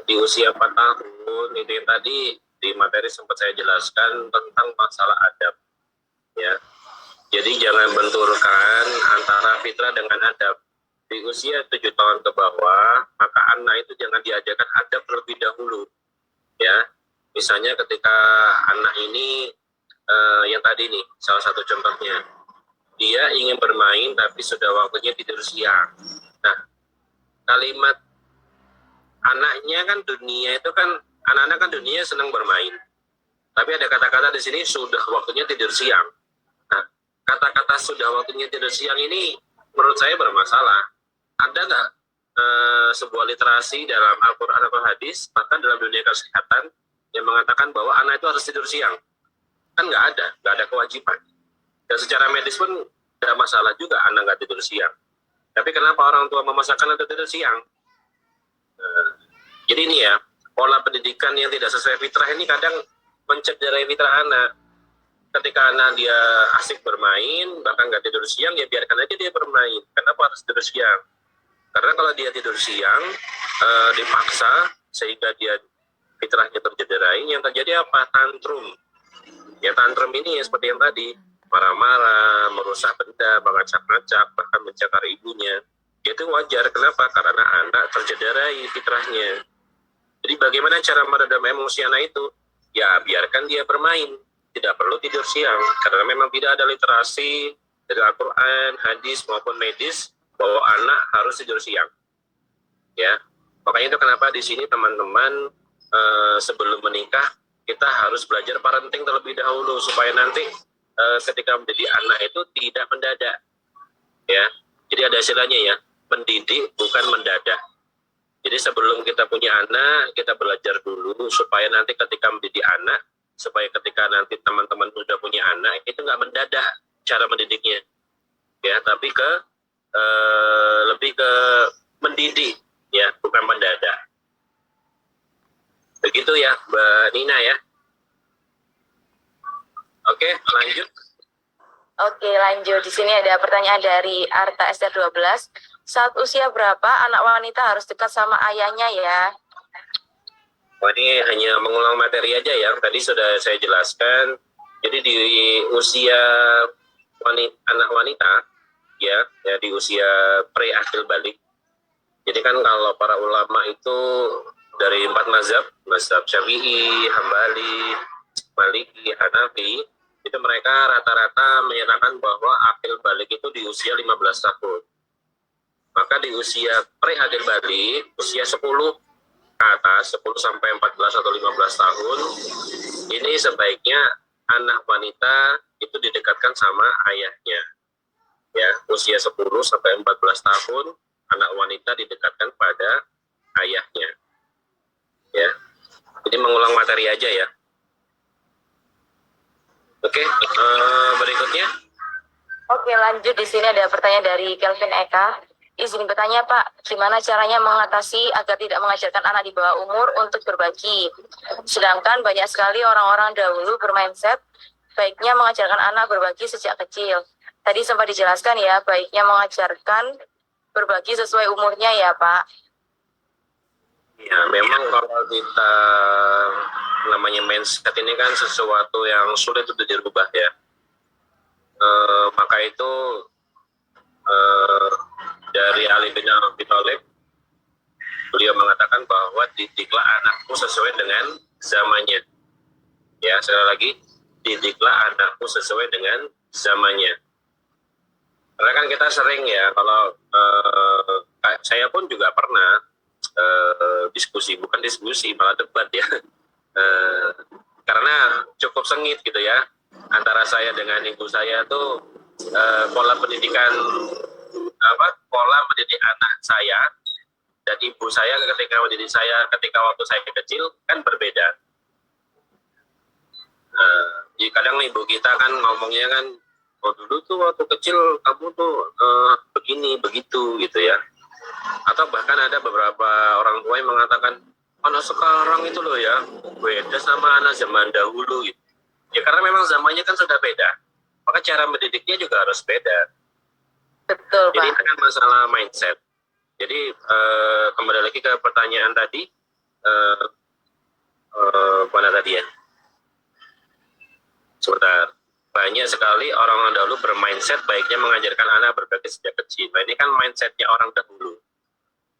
di usia 4 tahun, itu yang tadi di materi sempat saya jelaskan tentang masalah adab. Ya. Jadi jangan benturkan antara fitrah dengan adab. Di usia 7 tahun ke bawah, maka anak itu jangan diajarkan adab terlebih dahulu. Ya. Misalnya ketika anak ini, yang tadi nih, salah satu contohnya, dia ingin bermain tapi sudah waktunya tidur siang. Nah, kalimat anaknya kan dunia itu kan, anak-anak kan dunia senang bermain. Tapi ada kata-kata di sini sudah waktunya tidur siang. Nah, kata-kata sudah waktunya tidur siang ini menurut saya bermasalah. Ada nggak sebuah literasi dalam Al-Quran atau hadis, bahkan dalam dunia kesehatan, yang mengatakan bahwa anak itu harus tidur siang? Kan nggak ada kewajiban. Dan secara medis pun tidak masalah juga anak nggak tidur siang. Tapi kenapa orang tua memaksakan untuk tidur siang? Jadi ini ya, pola pendidikan yang tidak sesuai fitrah ini kadang mencederai fitrah anak. ketika anak dia asik bermain, bahkan nggak tidur siang, ya biarkan aja dia bermain. Kenapa harus tidur siang? Karena kalau dia tidur siang, dipaksa, sehingga dia fitrahnya tercederai, yang terjadi apa? Tantrum. Ya tantrum ini ya seperti yang tadi, marah-marah, merusak benda, mengacak-ngacak, bahkan mencakar ibunya. Itu wajar. Kenapa? Karena anak tercederai fitrahnya. Jadi bagaimana cara meredam emosi anak itu? Ya biarkan dia bermain. Tidak perlu tidur siang. Karena memang tidak ada literasi dari Al-Quran, hadis maupun medis bahwa anak harus tidur siang. Ya, makanya itu kenapa di sini teman-teman sebelum menikah kita harus belajar parenting terlebih dahulu supaya nanti ketika menjadi anak itu tidak mendadak. Ya, jadi ada istilahnya ya, mendidik bukan mendadak. Jadi sebelum kita punya anak, kita belajar dulu supaya nanti ketika mendidik anak, supaya ketika nanti teman-teman sudah punya anak, itu nggak mendadak cara mendidiknya. Ya, tapi lebih ke mendidik, ya, bukan mendadak. Begitu ya, Mbak Nina ya. Oke, lanjut. Oke, lanjut. Di sini ada pertanyaan dari Arta SR12. Saat usia berapa anak wanita harus dekat sama ayahnya ya? Oh, ini hanya mengulang materi aja ya. Tadi sudah saya jelaskan. Jadi di usia anak wanita, ya di usia pre-akil balik. Jadi kan kalau para ulama itu dari 4 mazhab Syafi'i, Hambali, Maliki, Hanafi, itu mereka rata-rata menyatakan bahwa akil balik itu di usia 15 tahun. Maka di usia pre-akil balik, usia 10 ke atas, 10 sampai 14 atau 15 tahun, ini sebaiknya anak wanita itu didekatkan sama ayahnya. Ya, usia 10 sampai 14 tahun, anak wanita didekatkan pada ayahnya. Ya, jadi mengulang materi aja ya. Oke, berikutnya. Oke, lanjut. Di sini ada pertanyaan dari Kelvin Eka. Izin bertanya Pak, gimana caranya mengatasi agar tidak mengajarkan anak di bawah umur untuk berbagi? Sedangkan banyak sekali orang-orang dahulu bermindset baiknya mengajarkan anak berbagi sejak kecil. Tadi sempat dijelaskan ya, baiknya mengajarkan berbagi sesuai umurnya ya Pak. Ya, memang kalau kita namanya mindset ini kan sesuatu yang sulit untuk dirubah ya. Maka itu dari Ali bin Abi Thalib, beliau mengatakan bahwa didiklah anakmu sesuai dengan zamannya. Ya, sekali lagi, didiklah anakmu sesuai dengan zamannya. Karena kan kita sering ya, kalau saya pun juga pernah diskusi, bukan diskusi, malah debat ya. Karena cukup sengit gitu ya, antara saya dengan ibu saya tuh pola pendidikan pola mendidik anak saya dan ibu saya ketika mendidik saya ketika waktu saya kecil kan berbeda. Jadi kadang ibu kita kan ngomongnya kan, oh dulu tuh waktu kecil kamu tuh begini begitu gitu ya. Atau bahkan ada beberapa orang tua yang mengatakan anak sekarang itu loh ya beda sama anak zaman dahulu gitu. Ya karena memang zamannya kan sudah beda, maka cara mendidiknya juga harus beda. Betul Jadi Pak. itu kan masalah mindset. Jadi kembali lagi ke pertanyaan tadi, mana tadi ya? Sebentar. Banyak sekali orang dahulu bermindset baiknya mengajarkan anak berbagi sejak kecil. Nah ini kan mindsetnya orang dahulu.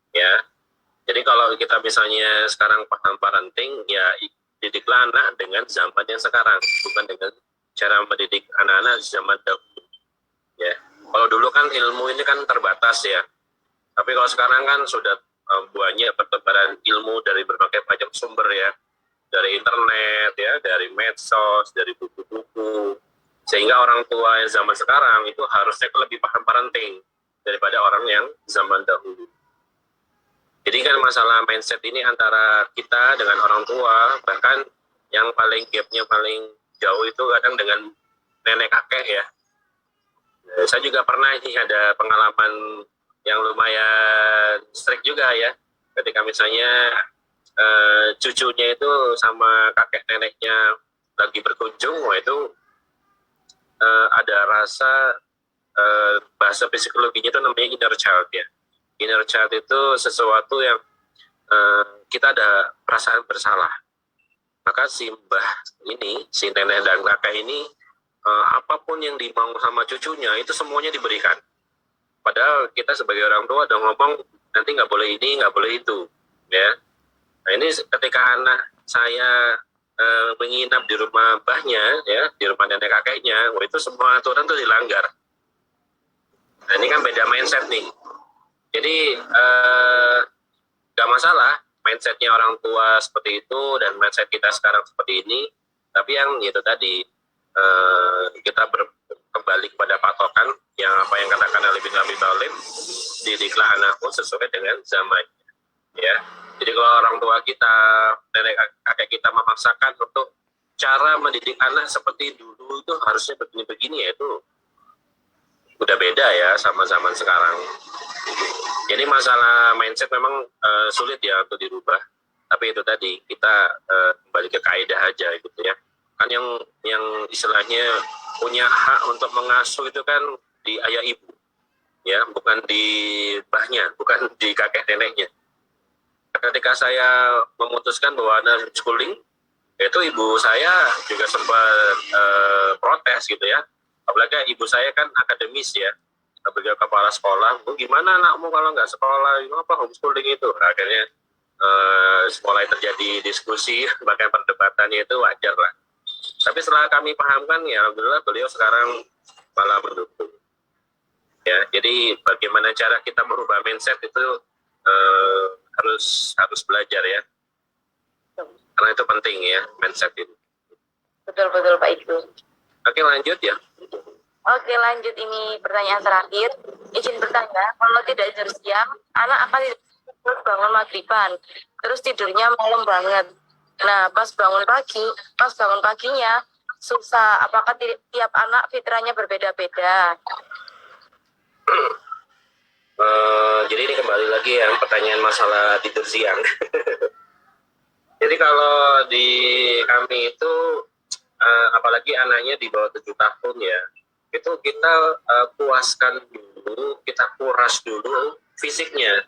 Ya, jadi kalau kita misalnya sekarang paham parenting, ya didiklah anak dengan zaman yang sekarang, bukan dengan cara mendidik anak-anak zaman dahulu. Ya, kalau dulu kan ilmu ini kan terbatas ya, tapi kalau sekarang kan sudah banyak pertebaran ilmu dari berbagai macam sumber ya, dari internet ya, dari medsos, dari buku-buku, sehingga orang tua yang zaman sekarang itu harusnya lebih paham parenting daripada orang yang zaman dahulu. Jadi kan masalah mindset ini antara kita dengan orang tua, bahkan yang paling gapnya paling jauh itu kadang dengan nenek kakek ya. Saya juga pernah ini ada pengalaman yang lumayan strict juga ya. Ketika misalnya cucunya itu sama kakek neneknya lagi berkunjung, wah itu ada rasa bahasa psikologinya itu namanya inner child ya. Inner child itu sesuatu yang kita ada perasaan bersalah. Maka si mbah ini, si nenek dan kakek ini, apapun yang dimau sama cucunya itu semuanya diberikan. Padahal kita sebagai orang tua udah ngomong nanti nggak boleh ini, nggak boleh itu, ya. Nah ini ketika anak saya menginap di rumah mbahnya, ya, di rumah nenek kakeknya, itu semua aturan tuh dilanggar. Nah ini kan beda mindset nih. Jadi nggak masalah mindsetnya orang tua seperti itu dan mindset kita sekarang seperti ini. Tapi yang itu tadi kita kembali kepada patokan yang apa yang katakan Ali bin Abi Thalib, didiklah anakku sesuai dengan zaman. Ya, jadi kalau orang tua kita, nenek kakek kita memaksakan untuk cara mendidik anak seperti dulu itu harusnya begini-begini, ya itu udah beda ya sama zaman sekarang. Jadi masalah mindset memang sulit ya untuk dirubah. Tapi itu tadi kita kembali ke kaidah aja gitu ya. Kan yang istilahnya punya hak untuk mengasuh itu kan di ayah ibu, ya, bukan di mbahnya, bukan di kakek neneknya. Ketika saya memutuskan bahwa anak schooling, itu ibu saya juga sempat protes gitu ya. Apalagi ibu saya kan akademis ya, sebagai kepala sekolah. Gimana anakmu kalau nggak sekolah? Apa homeschooling itu? Akhirnya mulai terjadi diskusi, bahkan perdebatannya itu wajar lah. Tapi setelah kami pahamkan, ya alhamdulillah beliau sekarang malah mendukung. Ya, jadi bagaimana cara kita merubah mindset itu harus belajar ya, karena itu penting ya mindset itu. Betul Pak Ibu. Oke, lanjut ya. Oke, lanjut, ini pertanyaan terakhir. Izin bertanya, kalau tidak tidur siang, anak akan terus bangun maghriban, terus tidurnya malam banget. Nah, pas bangun paginya susah. Apakah tiap anak fitrahnya berbeda-beda? Jadi ini kembali lagi ya pertanyaan masalah tidur siang. Jadi kalau di kami itu apalagi anaknya di bawah 7 tahun ya, itu kita puaskan dulu, kita kuras dulu fisiknya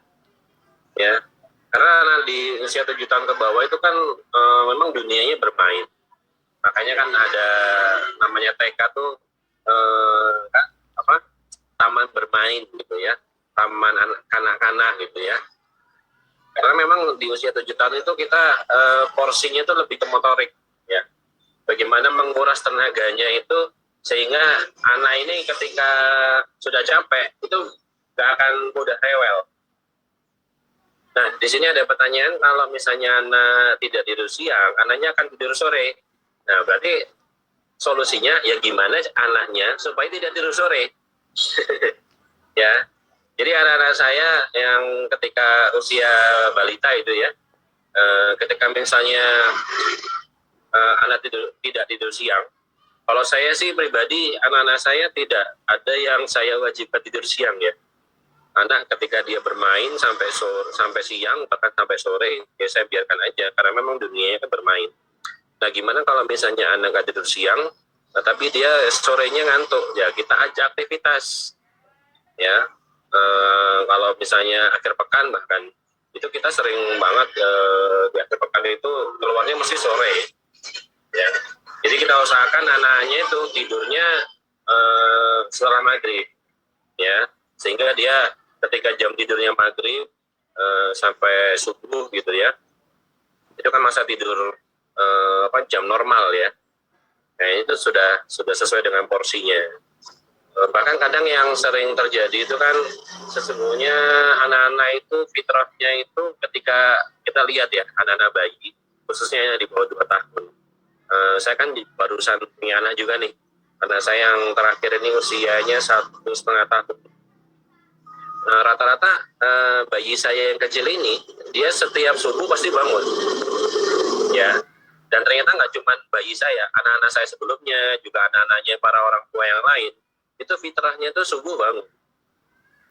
ya. Karena di usia 7 tahun ke bawah itu kan memang dunianya bermain. Makanya kan ada namanya TK tuh taman bermain gitu ya, taman kanak-kanak gitu ya. Karena memang di usia 7 tahun itu kita porsinya itu lebih ke motorik ya. Bagaimana menguras tenaganya itu sehingga anak ini ketika sudah capek itu gak akan mudah rewel. Nah, di sini ada pertanyaan, kalau misalnya anak tidak tidur siang, anaknya akan tidur sore. Nah, berarti solusinya ya gimana anaknya supaya tidak tidur sore. Ya. Jadi anak-anak saya yang ketika usia balita itu ya, ketika misalnya anak tidak tidur siang, kalau saya sih pribadi, anak-anak saya tidak ada yang saya wajibkan tidur siang ya. Anak ketika dia bermain sampai siang, bahkan sampai sore, ya saya biarkan aja, karena memang dunianya kan bermain. Nah, gimana kalau misalnya anak nggak tidur siang, tapi dia sorenya ngantuk, ya kita ajak aktivitas. Ya, kalau misalnya akhir pekan bahkan, itu kita sering banget di akhir pekan itu keluarnya mesti sore. Ya, jadi kita usahakan anaknya itu tidurnya setelah maghrib, ya, sehingga dia ketika jam tidurnya maghrib sampai subuh gitu ya, itu kan masa tidur jam normal ya. Nah, itu sudah sesuai dengan porsinya. Bahkan kadang yang sering terjadi itu kan sesungguhnya anak-anak itu fitrahnya itu ketika kita lihat ya, anak-anak bayi khususnya di bawah 2 tahun. Saya kan barusan punya anak juga nih, karena saya yang terakhir ini usianya 1,5 tahun. Rata-rata bayi saya yang kecil ini, dia setiap subuh pasti bangun, ya. Dan ternyata nggak cuma bayi saya, anak-anak saya sebelumnya, juga anak-anaknya para orang tua yang lain, itu fitrahnya itu subuh bangun.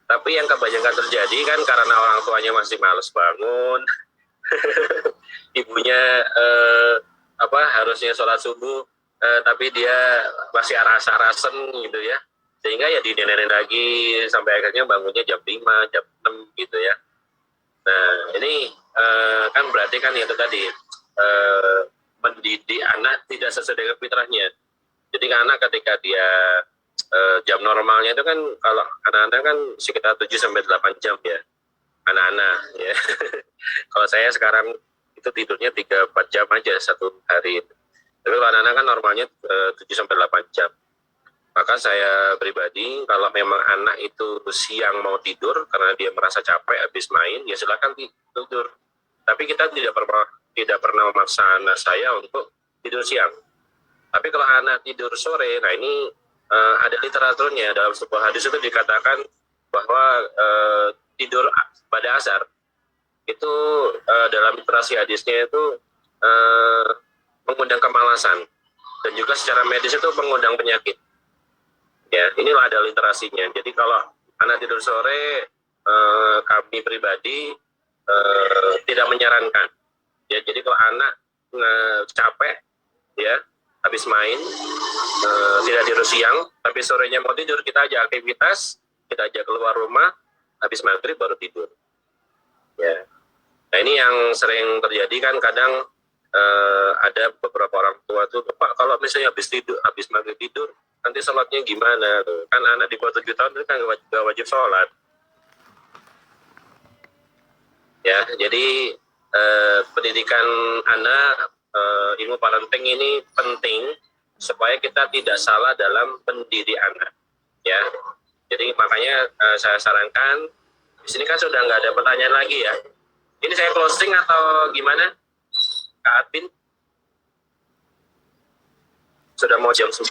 Tapi yang kebanyakan terjadi kan karena orang tuanya masih males bangun, ibunya harusnya sholat subuh tapi dia masih arasan gitu ya, sehingga ya dinenenin lagi sampai akhirnya bangunnya jam 5, jam 6 gitu ya. Nah ini kan berarti kan itu tadi mendidik anak tidak sesuai dengan fitrahnya. Jadi anak ketika dia jam normalnya itu kan kalau anak-anak kan sekitar 7 sampai 8 jam ya, anak-anak ya. Kalau saya sekarang itu tidurnya 3-4 jam aja satu hari. Tapi kalau anak-anak kan normalnya 7 sampai 8 jam. Maka saya pribadi kalau memang anak itu siang mau tidur karena dia merasa capek habis main, ya silakan tidur. Tapi kita tidak pernah memaksa anak saya untuk tidur siang. Tapi kalau anak tidur sore, nah ini ada literaturnya. Dalam sebuah hadis itu dikatakan bahwa tidur pada asar itu dalam literasi hadisnya itu mengundang kemalasan, dan juga secara medis itu mengundang penyakit. Ya, inilah ada literasinya. Jadi kalau anak tidur sore, kami pribadi tidak menyarankan. Ya, jadi kalau anak capek, ya, habis main, tidak tidur siang, tapi sorenya mau tidur, kita ajak aktivitas, kita ajak keluar rumah, habis maghrib baru tidur. Ya, nah ini yang sering terjadi kan, kadang ada beberapa orang tua tuh, Pak, kalau misalnya habis maghrib tidur, nanti sholatnya gimana tuh? Kan anak di bawah 7 tahun itu kan gak wajib sholat. Ya, jadi pendidikan anak, ilmu parenting ini penting supaya kita tidak salah dalam pendidik anak. Ya, jadi makanya saya sarankan, di sini kan sudah nggak ada pertanyaan lagi ya. Ini saya closing atau gimana, Kak Admin? Sudah mau jam 9.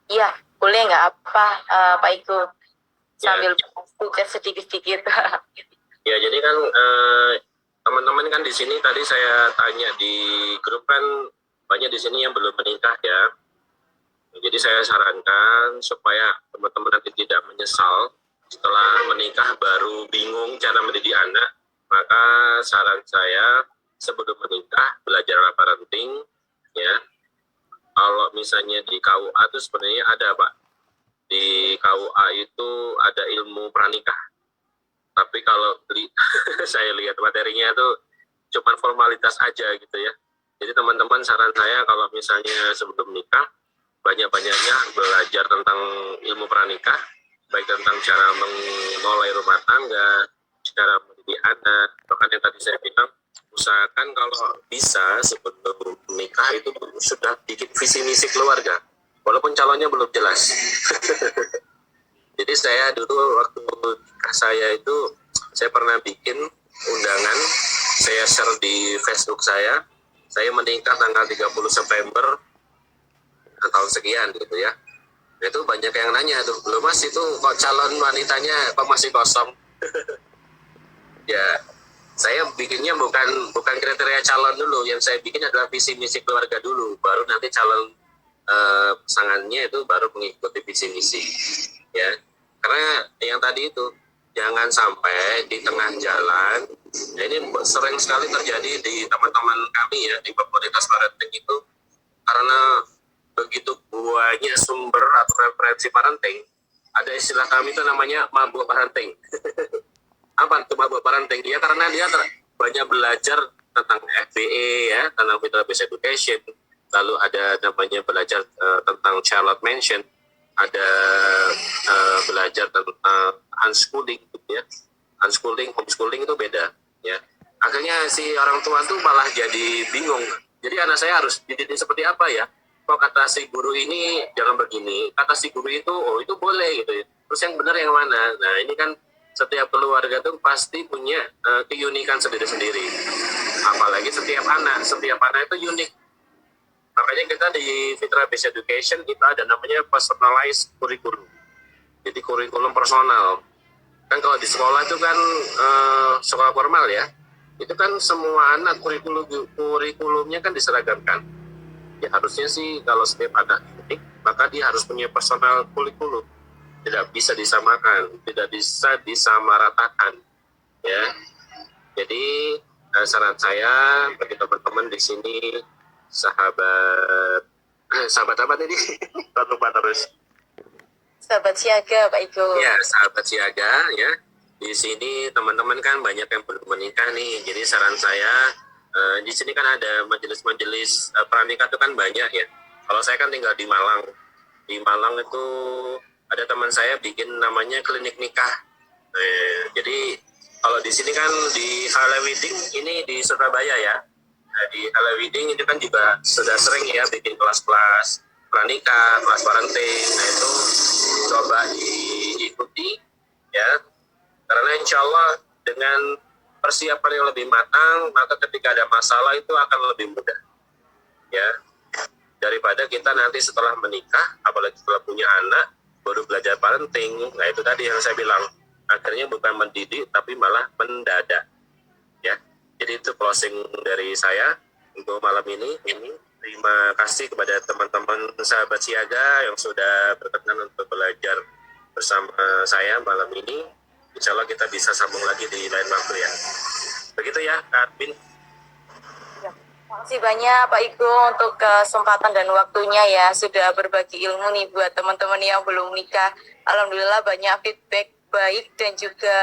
Iya, boleh nggak apa, Pak Igu, sambil Ya. baca sedikit-sedikit. Ya, jadi kan teman-teman kan di sini tadi saya tanya di grup kan banyak di sini yang belum menikah ya. Jadi saya sarankan supaya teman-teman nanti tidak menyesal setelah menikah baru bingung cara mendidik anak. Maka saran saya sebelum menikah belajar parenting ya. Kalau misalnya di KUA itu sebenarnya ada, Pak. Di KUA itu ada ilmu pranikah. Tapi kalau saya lihat materinya itu cuma formalitas aja gitu ya. Jadi teman-teman, saran saya kalau misalnya sebelum nikah, banyak-banyaknya belajar tentang ilmu pranikah, baik tentang cara memulai rumah tangga, cara mendidik anak. Bahkan yang tadi saya bilang, usahakan kalau bisa sebelum nikah itu sudah bikin visi misi keluarga, walaupun calonnya belum jelas. Jadi saya dulu waktu nikah saya itu, saya pernah bikin undangan, saya share di Facebook saya menikah tanggal 30 September tahun sekian gitu ya. Itu banyak yang nanya tuh, loh Mas, itu kok calon wanitanya kok masih kosong? Ya, saya bikinnya bukan kriteria calon dulu, yang saya bikin adalah visi misi keluarga dulu, baru nanti calon pasangannya itu baru mengikuti visi misi ya. Karena yang tadi itu jangan sampai di tengah jalan, nah ini sering sekali terjadi di teman-teman kami ya di komunitas parenting itu, karena begitu banyak sumber atau referensi parenting, ada istilah kami itu namanya mabuk parenting. Apa itu mabuk parenting? Ya karena dia banyak belajar tentang FBE ya, tentang Fitrah Based Education, lalu ada namanya belajar tentang child mention, ada belajar tentang unschooling gitu ya. Unschooling, homeschooling itu beda ya. Akhirnya si orang tua tuh malah jadi bingung. Jadi anak saya harus dididik seperti apa ya? Kok kata si guru ini jangan begini, kata si guru itu oh itu boleh gitu ya. Terus yang benar yang mana? Nah ini kan setiap keluarga tuh pasti punya keunikan sendiri-sendiri. Apalagi setiap anak itu unik. Makanya kita di Fitrah Based Education kita ada namanya personalized curriculum. Jadi kurikulum personal. Kan kalau di sekolah itu kan sekolah formal ya, itu kan semua anak kurikulumnya kan diseragamkan. Ya harusnya sih kalau setiap anak unik, maka dia harus punya personal kurikulum. Tidak bisa disamakan, tidak bisa disamaratakan. Ya. Jadi saran saya bagi teman-teman di sini, sahabat Sahabat apa tadi? Kok lupa terus. Sahabat siaga Pak Iko. Ya, sahabat siaga ya. Di sini teman-teman kan banyak yang belum menikah nih. Jadi saran saya di sini kan ada majelis-majelis pranikah itu kan banyak ya. Kalau saya kan tinggal di Malang. Di Malang itu ada teman saya bikin namanya klinik nikah. Jadi kalau di sini kan di Halal Wedding ini di Surabaya ya. Nah, di Halal Wedding itu kan juga sudah sering ya bikin kelas-kelas pranikah, kelas parenting. Nah itu coba diikuti ya. Karena insya Allah dengan persiapan yang lebih matang, maka ketika ada masalah itu akan lebih mudah ya. Daripada kita nanti setelah menikah, apalagi setelah punya anak, baru belajar parenting. Nah itu tadi yang saya bilang, akhirnya bukan mendidik tapi malah mendadak ya. Jadi itu closing dari saya untuk malam ini. Terima kasih kepada teman-teman sahabat siaga yang sudah berkenan untuk belajar bersama saya malam ini. Insya Allah kita bisa sambung lagi di lain waktu ya. Begitu ya, Kak Admin. Terima kasih banyak Pak Iko untuk kesempatan dan waktunya ya. Sudah berbagi ilmu nih buat teman-teman yang belum nikah. Alhamdulillah banyak feedback baik dan juga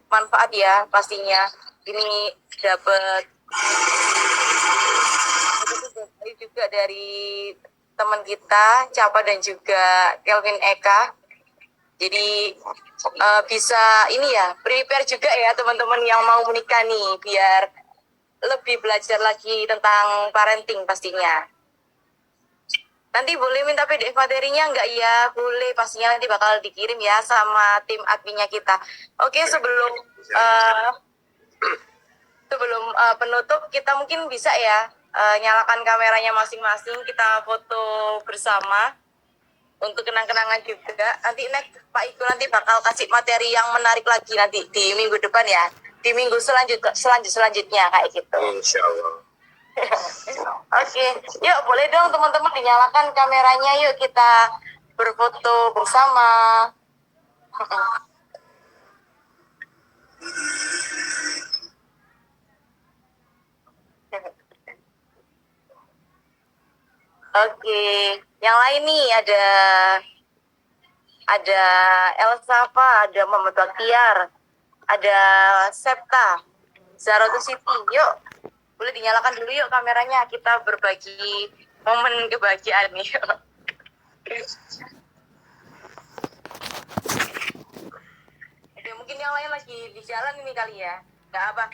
manfaat ya pastinya. Ini dapat juga dari teman kita Capa dan juga Kelvin Eka. Jadi bisa ini ya prepare juga ya teman-teman yang mau menikah nih biar lebih belajar lagi tentang parenting pastinya. Nanti boleh minta PDF materinya enggak ya? Boleh, pastinya nanti bakal dikirim ya sama tim adminnya kita. Oke, sebelum penutup kita mungkin bisa ya nyalakan kameranya masing-masing, kita foto bersama untuk kenang-kenangan juga. Nanti next Pak Iko nanti bakal kasih materi yang menarik lagi nanti di minggu depan ya, di minggu selanjutnya kayak gitu. Insya Allah. Oke, yuk boleh dong teman-teman dinyalakan kameranya, yuk kita berfoto bersama. Oke, yang lain nih ada Elsafa, ada Muhammad Baktiar, ada Septa, Zaratul Siti. Yuk, boleh dinyalakan dulu yuk kameranya, kita berbagi momen kebahagiaan nih. Oke, mungkin yang lain lagi di jalan ini kali ya, nggak apa.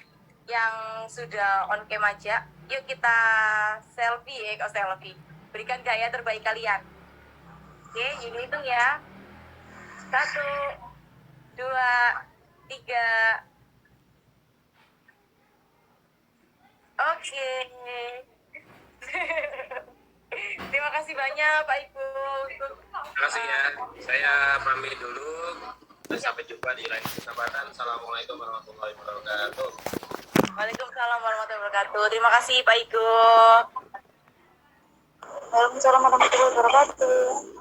Yang sudah on cam aja, yuk kita selfie. Berikan gaya terbaik kalian. Oke, ini hitung ya. 1, 2, 3. Oke. Terima kasih banyak Pak Iko. Terima kasih ya. Saya pamit dulu. Sampai jumpa di lain kesempatan. Assalamualaikum warahmatullahi wabarakatuh. Waalaikumsalam warahmatullahi wabarakatuh. Terima kasih Pak Iko. Waalaikumsalam warahmatullahi wabarakatuh.